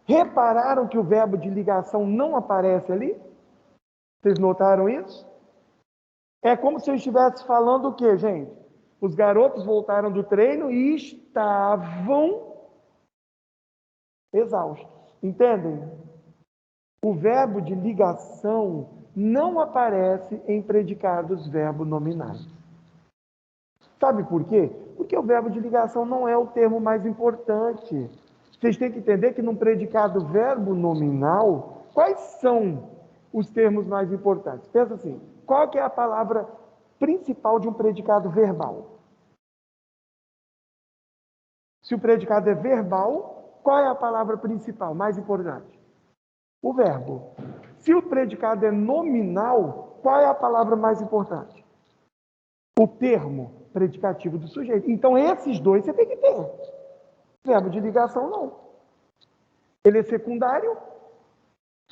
Repararam que o verbo de ligação não aparece ali? Vocês notaram isso? É como se eu estivesse falando o quê, gente? Os garotos voltaram do treino e estavam exaustos. Entendem? O verbo de ligação não aparece em predicados verbo nominais. Sabe por quê? Porque o verbo de ligação não é o termo mais importante. Vocês têm que entender que num predicado verbo nominal, quais são os termos mais importantes? Pensa assim, qual que é a palavra principal de um predicado verbal? Se o predicado é verbal, qual é a palavra principal, mais importante? O verbo. Se o predicado é nominal, qual é a palavra mais importante? O termo predicativo do sujeito. Então, esses dois você tem que ter. Verbo de ligação, não. Ele é secundário.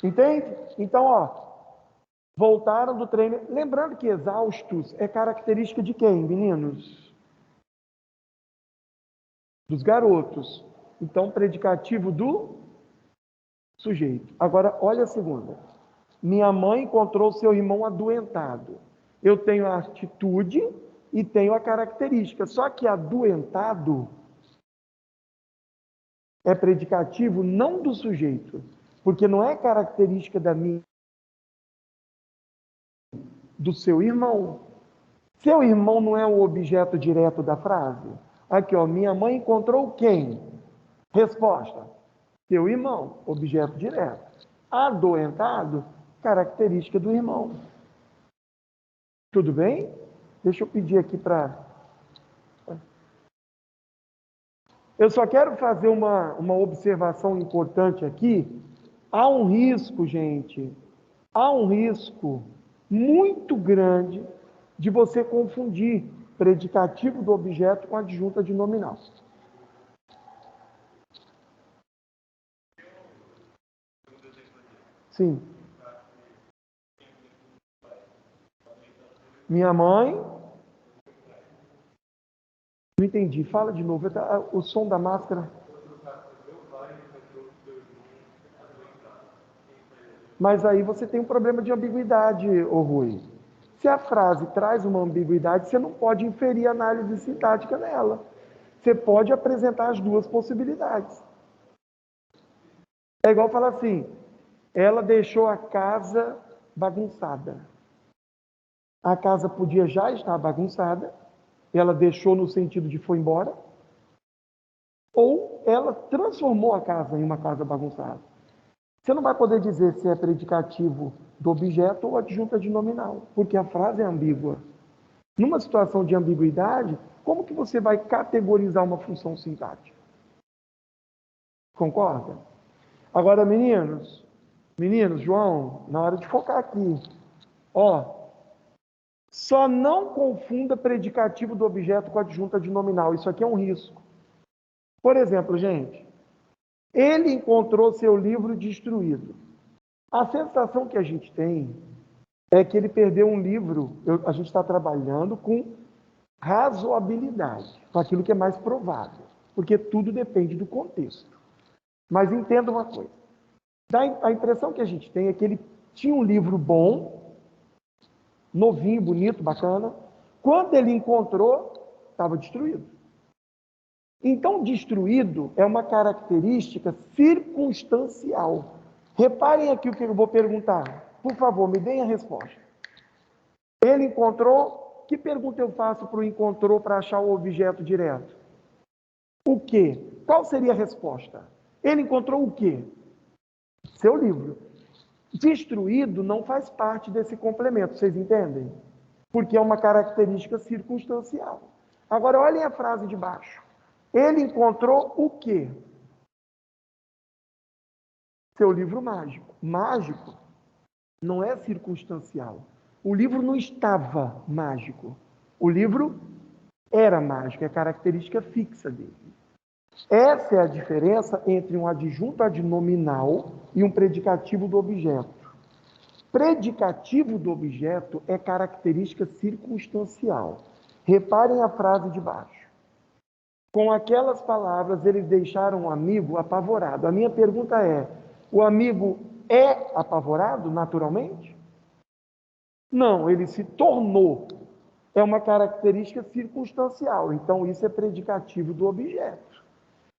Entende? Então, voltaram do treino. Lembrando que exaustos é característica de quem, meninos? Dos garotos. Então, predicativo do sujeito. Agora, olha a segunda. Minha mãe encontrou seu irmão adoentado. Eu tenho a atitude e tenho a característica. Só que adoentado é predicativo não do sujeito, porque não é característica da minha, do seu irmão. Seu irmão não é o objeto direto da frase? Aqui, minha mãe encontrou quem? Resposta: seu irmão, objeto direto. Adoentado, característica do irmão. Tudo bem? Deixa eu pedir aqui para... Eu só quero fazer uma observação importante aqui. Há um risco, gente, há um risco muito grande de você confundir predicativo do objeto com adjunta de nominal. Sim. Minha mãe... Não entendi. Fala de novo. O som da máscara. Mas aí você tem um problema de ambiguidade, Rui. Se a frase traz uma ambiguidade, você não pode inferir análise sintática nela. Você pode apresentar as duas possibilidades. É igual falar assim, ela deixou a casa bagunçada. A casa podia já estar bagunçada, ela deixou no sentido de foi embora, ou ela transformou a casa em uma casa bagunçada. Você não vai poder dizer se é predicativo do objeto ou adjunta de nominal, porque a frase é ambígua. Numa situação de ambiguidade, como que você vai categorizar uma função sintática? Concorda? Agora, meninos, João, na hora de focar aqui, só não confunda predicativo do objeto com adjunta de nominal. Isso aqui é um risco. Por exemplo, gente, ele encontrou seu livro destruído. A sensação que a gente tem é que ele perdeu um livro. A gente está trabalhando com razoabilidade, com aquilo que é mais provável, porque tudo depende do contexto. Mas entenda uma coisa. A impressão que a gente tem é que ele tinha um livro bom, novinho, bonito, bacana. Quando ele encontrou, estava destruído. Então, destruído é uma característica circunstancial. Reparem aqui o que eu vou perguntar. Por favor, me deem a resposta. Ele encontrou... Que pergunta eu faço para o encontrou para achar o objeto direto? O quê? Qual seria a resposta? Ele encontrou o quê? Seu livro. Destruído não faz parte desse complemento, vocês entendem? Porque é uma característica circunstancial. Agora, olhem a frase de baixo. Ele encontrou o quê? Seu livro mágico. Mágico não é circunstancial. O livro não estava mágico. O livro era mágico, é característica fixa dele. Essa é a diferença entre um adjunto adnominal e um predicativo do objeto. Predicativo do objeto é característica circunstancial. Reparem a frase de baixo. Com aquelas palavras, eles deixaram o amigo apavorado. A minha pergunta é, o amigo é apavorado naturalmente? Não, ele se tornou é uma característica circunstancial. Então, isso é predicativo do objeto.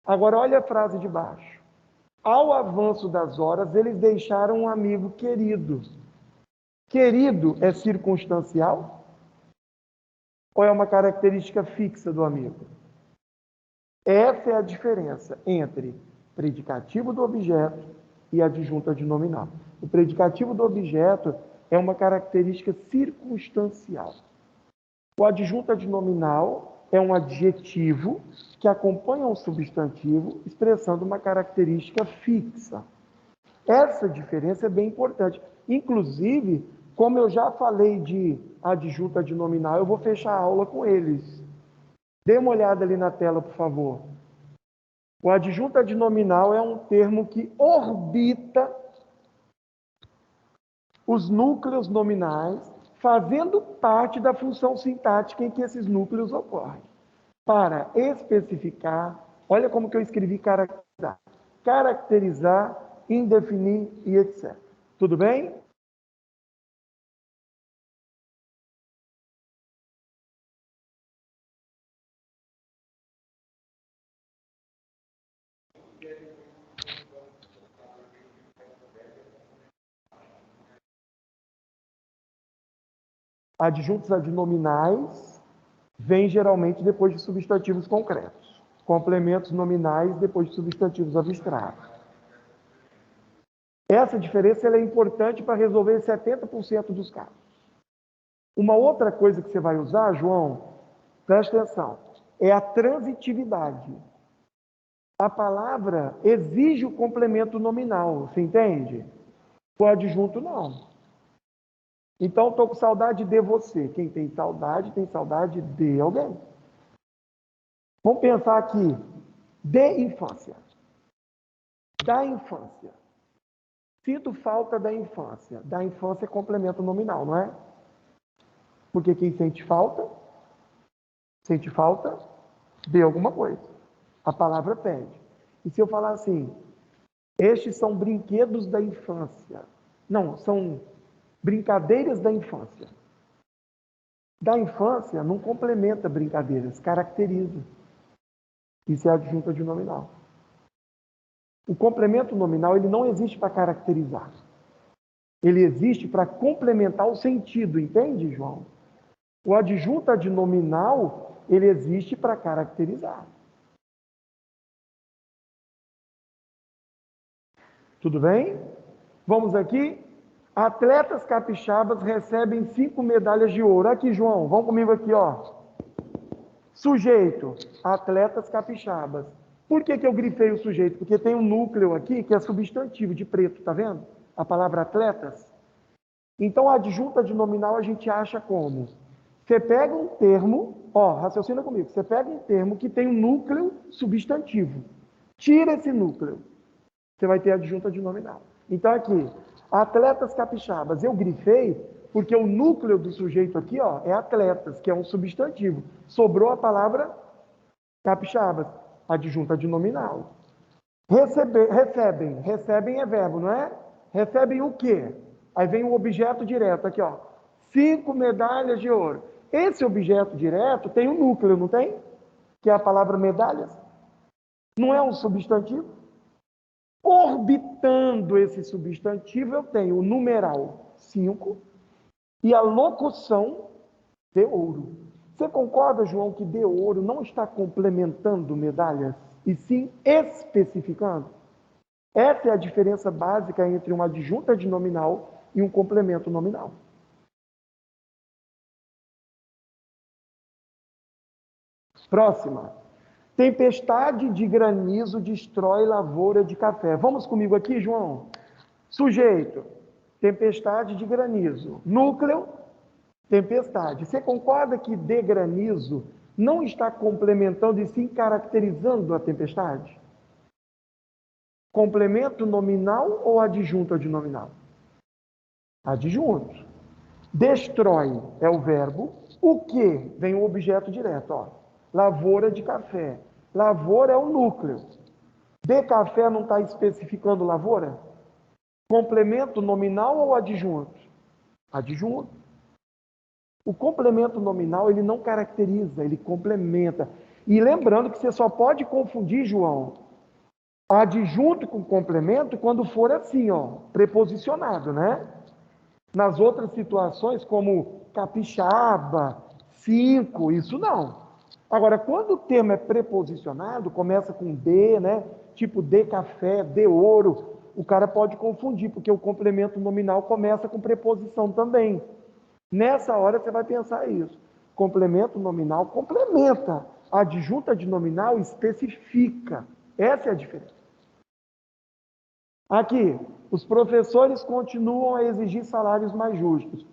Agora, olha a frase de baixo. Ao avanço das horas, eles deixaram um amigo querido. Querido é circunstancial? Ou é uma característica fixa do amigo? Essa é a diferença entre predicativo do objeto e adjunta de nominal. O predicativo do objeto é uma característica circunstancial. O adjunta de nominal é um adjetivo que acompanha um substantivo expressando uma característica fixa. Essa diferença é bem importante. Inclusive, como eu já falei de adjunta de nominal, eu vou fechar a aula com eles. Dê uma olhada ali na tela, por favor. O adjunta de nominal é um termo que orbita os núcleos nominais, fazendo parte da função sintática em que esses núcleos ocorrem. Para especificar, olha como que eu escrevi caracterizar. Caracterizar, indefinir e etc. Tudo bem? Adjuntos adnominais vêm geralmente depois de substantivos concretos. Complementos nominais depois de substantivos abstratos. Essa diferença ela é importante para resolver 70% dos casos. Uma outra coisa que você vai usar, João, presta atenção, é a transitividade. A palavra exige o complemento nominal, você entende? O adjunto não. Então, estou com saudade de você. Quem tem saudade de alguém. Vamos pensar aqui. De infância. Da infância. Sinto falta da infância. Da infância é complemento nominal, não é? Porque quem sente falta de alguma coisa. A palavra pede. E se eu falar assim, estes são brinquedos da infância. Não, são brincadeiras da infância. Da infância não complementa brincadeiras, caracteriza. Isso é adjunta de nominal. O complemento nominal ele não existe para caracterizar. Ele existe para complementar o sentido, entende, João? O adjunta de nominal, ele existe para caracterizar. Tudo bem? Vamos aqui. Atletas capixabas recebem 5 medalhas de ouro. Aqui, João, vamos comigo aqui, ó. Sujeito, atletas capixabas. Por que eu grifei o sujeito? Porque tem um núcleo aqui que é substantivo de preto, tá vendo? A palavra atletas. Então, a adjunta de nominal a gente acha como? Você pega um termo, ó, raciocina comigo. Você pega um termo que tem um núcleo substantivo. Tira esse núcleo. Você vai ter adjunta de nominal. Então, aqui, atletas capixabas. Eu grifei porque o núcleo do sujeito aqui, ó, é atletas, que é um substantivo. Sobrou a palavra capixabas, adjunta de nominal. Recebem é verbo, não é? Recebem o quê? Aí vem o objeto direto aqui, ó. 5 medalhas de ouro. Esse objeto direto tem um núcleo, não tem? Que é a palavra medalhas. Não é um substantivo? Orbitando esse substantivo, eu tenho o numeral 5 e a locução de ouro. Você concorda, João, que de ouro não está complementando medalhas, e sim especificando? Essa é a diferença básica entre uma adjunta de nominal e um complemento nominal. Próxima. Tempestade de granizo destrói lavoura de café. Vamos comigo aqui, João? Sujeito, tempestade de granizo. Núcleo, tempestade. Você concorda que de granizo não está complementando e sim caracterizando a tempestade? Complemento nominal ou adjunta de nominal? Adjunto. Destrói é o verbo. O que? Vem o objeto direto, ó. Lavoura de café. Lavoura é o núcleo. De café não está especificando lavoura? Complemento nominal ou adjunto? Adjunto. O complemento nominal, ele não caracteriza, ele complementa. E lembrando que você só pode confundir, João, adjunto com complemento quando for assim, ó, preposicionado, né? Nas outras situações, como capixaba, cinco, isso não. Agora, quando o termo é preposicionado, começa com D, né? Tipo de café, de ouro, o cara pode confundir, porque o complemento nominal começa com preposição também. Nessa hora você vai pensar isso. Complemento nominal complementa. A adjunta de nominal especifica. Essa é a diferença. Aqui, os professores continuam a exigir salários mais justos.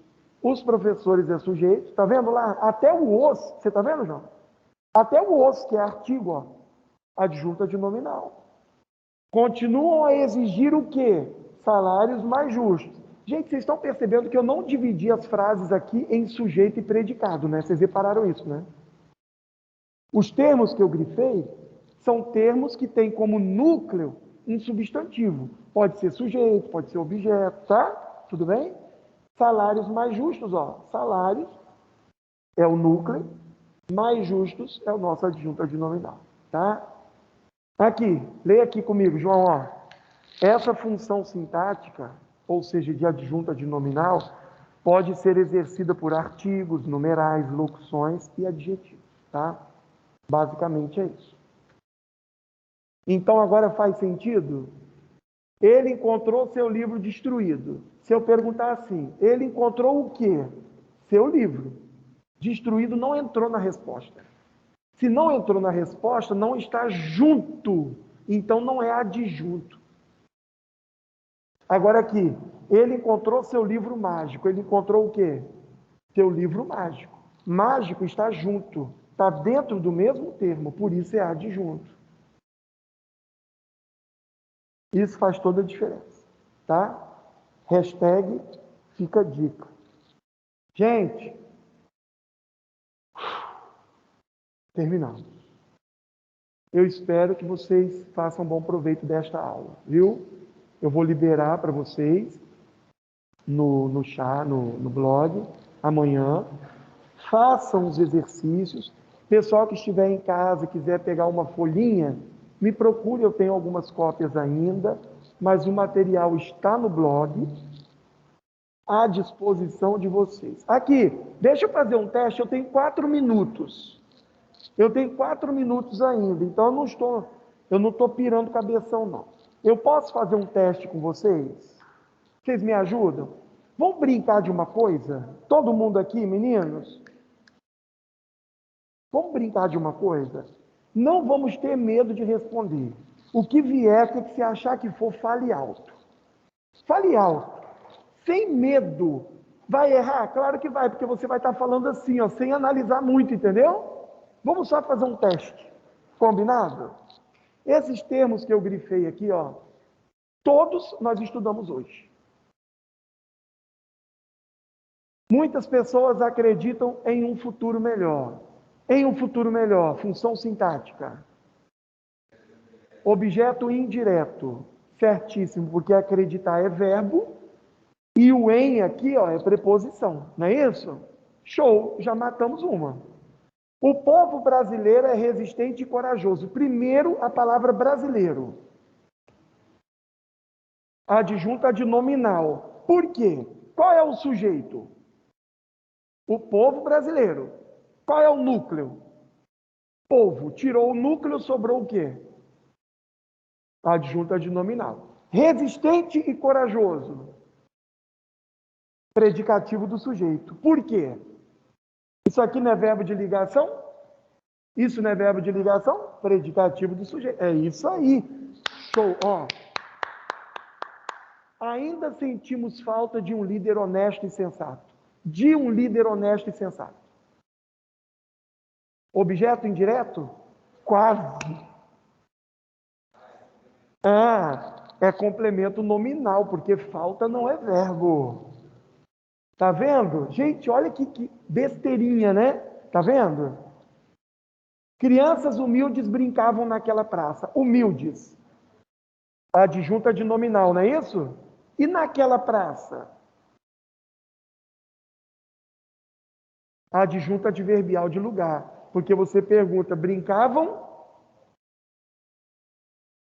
Os professores é sujeito, tá vendo lá? Até o os, você tá vendo, João? Até o os, que é artigo, ó, adjunta de nominal. Continuam a exigir o quê? Salários mais justos. Gente, vocês estão percebendo que eu não dividi as frases aqui em sujeito e predicado, né? Vocês repararam isso, né? Os termos que eu grifei são termos que têm como núcleo um substantivo. Pode ser sujeito, pode ser objeto, tá? Tudo bem? Salários mais justos, ó. Salários é o núcleo, mais justos é o nosso adjunto adnominal, tá? Aqui, leia aqui comigo, João, ó. Essa função sintática, ou seja, de adjunta adnominal, pode ser exercida por artigos, numerais, locuções e adjetivos, tá? Basicamente é isso. Então agora faz sentido? Ele encontrou seu livro destruído. Se eu perguntar assim, ele encontrou o quê? Seu livro. Destruído não entrou na resposta. Se não entrou na resposta, não está junto. Então não é adjunto. Agora aqui, ele encontrou seu livro mágico. Ele encontrou o quê? Seu livro mágico. Mágico está junto. Está dentro do mesmo termo, por isso é adjunto. Isso faz toda a diferença, tá? Hashtag fica a dica. Gente, terminamos. Eu espero que vocês façam bom proveito desta aula, viu? Eu vou liberar para vocês no chat, no blog, amanhã. Façam os exercícios. Pessoal que estiver em casa e quiser pegar uma folhinha, me procure, eu tenho algumas cópias ainda, mas o material está no blog, à disposição de vocês. Aqui, deixa eu fazer um teste, eu tenho 4 minutos. Eu tenho 4 minutos ainda, então eu não estou pirando cabeção, não. Eu posso fazer um teste com vocês? Vocês me ajudam? Vamos brincar de uma coisa? Todo mundo aqui, meninos? Vamos brincar de uma coisa? Não vamos ter medo de responder. O que vier, que se achar que for, fale alto. Fale alto. Sem medo. Vai errar? Claro que vai, porque você vai estar falando assim, ó, sem analisar muito, entendeu? Vamos só fazer um teste. Combinado? Esses termos que eu grifei aqui, ó, todos nós estudamos hoje. Muitas pessoas acreditam em um futuro melhor. Em um futuro melhor, função sintática. Objeto indireto. Certíssimo, porque acreditar é verbo. E o em aqui, ó, é preposição. Não é isso? Show, já matamos uma. O povo brasileiro é resistente e corajoso. Primeiro, a palavra brasileiro. Adjunta de nominal. Por quê? Qual é o sujeito? O povo brasileiro. Qual é o núcleo? Povo. Tirou o núcleo, sobrou o quê? Adjunta de nominal. Resistente e corajoso. Predicativo do sujeito. Por quê? Isso aqui não é verbo de ligação? Isso não é verbo de ligação? Predicativo do sujeito. É isso aí. Show. Ó. Ainda sentimos falta de um líder honesto e sensato. De um líder honesto e sensato. Objeto indireto? Quase. É complemento nominal, porque falta não é verbo. Tá vendo? Gente, olha que besteirinha, né? Tá vendo? Crianças humildes brincavam naquela praça. Humildes. Adjunta de nominal, não é isso? E naquela praça? Adjunto adverbial de lugar. Porque você pergunta, brincavam?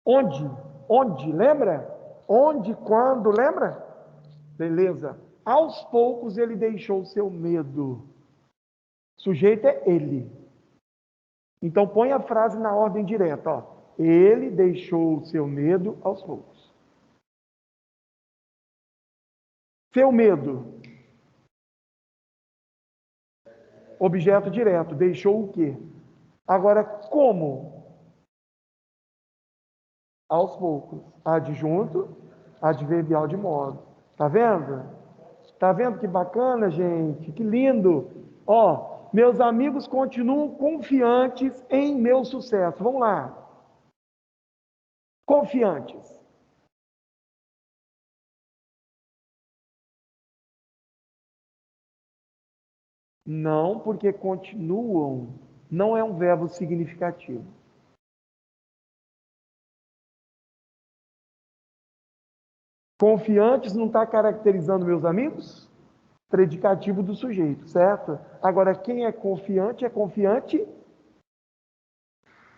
Onde? Onde? Lembra? Onde, quando? Lembra? Beleza. Aos poucos ele deixou o seu medo. O sujeito é ele. Então põe a frase na ordem direta, ó. Ele deixou o seu medo aos poucos. Seu medo. Objeto direto. Deixou o quê? Agora, como? Aos poucos. Adjunto, adverbial de modo. Tá vendo? Tá vendo que bacana, gente? Que lindo. Ó, meus amigos continuam confiantes em meu sucesso. Vamos lá. Confiantes. Não, porque continuam não é um verbo significativo. Confiantes não está caracterizando meus amigos? Predicativo do sujeito, certo? Agora, quem é confiante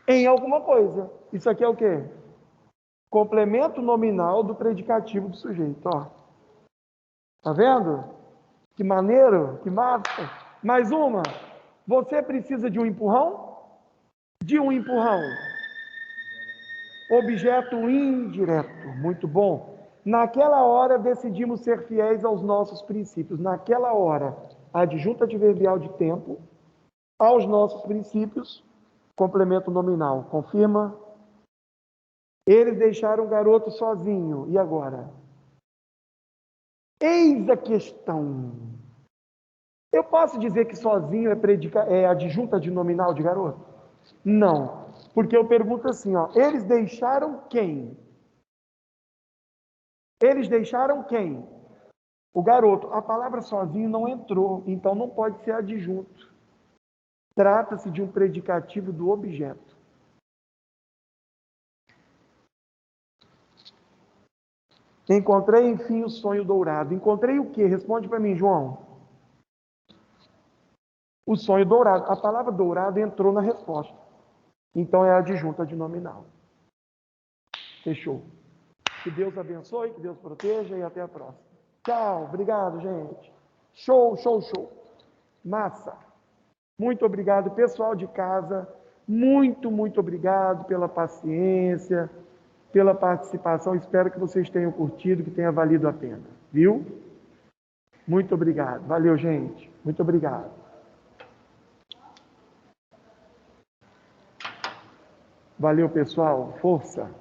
em alguma coisa. Isso aqui é o quê? Complemento nominal do predicativo do sujeito, ó. Tá vendo? Que maneiro, que massa. Mais uma. Você precisa de um empurrão? De um empurrão. Objeto indireto. Muito bom. Naquela hora decidimos ser fiéis aos nossos princípios. Naquela hora, adjunto adverbial de tempo, aos nossos princípios, complemento nominal. Confirma? Eles deixaram o garoto sozinho. E agora? Eis a questão. Eu posso dizer que sozinho é adjunta de nominal de garoto? Não. Porque eu pergunto assim, ó. Eles deixaram quem? Eles deixaram quem? O garoto. A palavra sozinho não entrou, então não pode ser adjunto. Trata-se de um predicativo do objeto. Encontrei, enfim, o sonho dourado. Encontrei o quê? Responde para mim, João. O sonho dourado. A palavra dourado entrou na resposta. Então é adjunta de nominal. Fechou. Que Deus abençoe, que Deus proteja e até a próxima. Tchau. Obrigado, gente. Show, show, show. Massa. Muito obrigado, pessoal de casa. Muito obrigado pela paciência, pela participação. Espero que vocês tenham curtido, que tenha valido a pena. Viu? Muito obrigado. Valeu, gente. Muito obrigado. Valeu, pessoal. Força.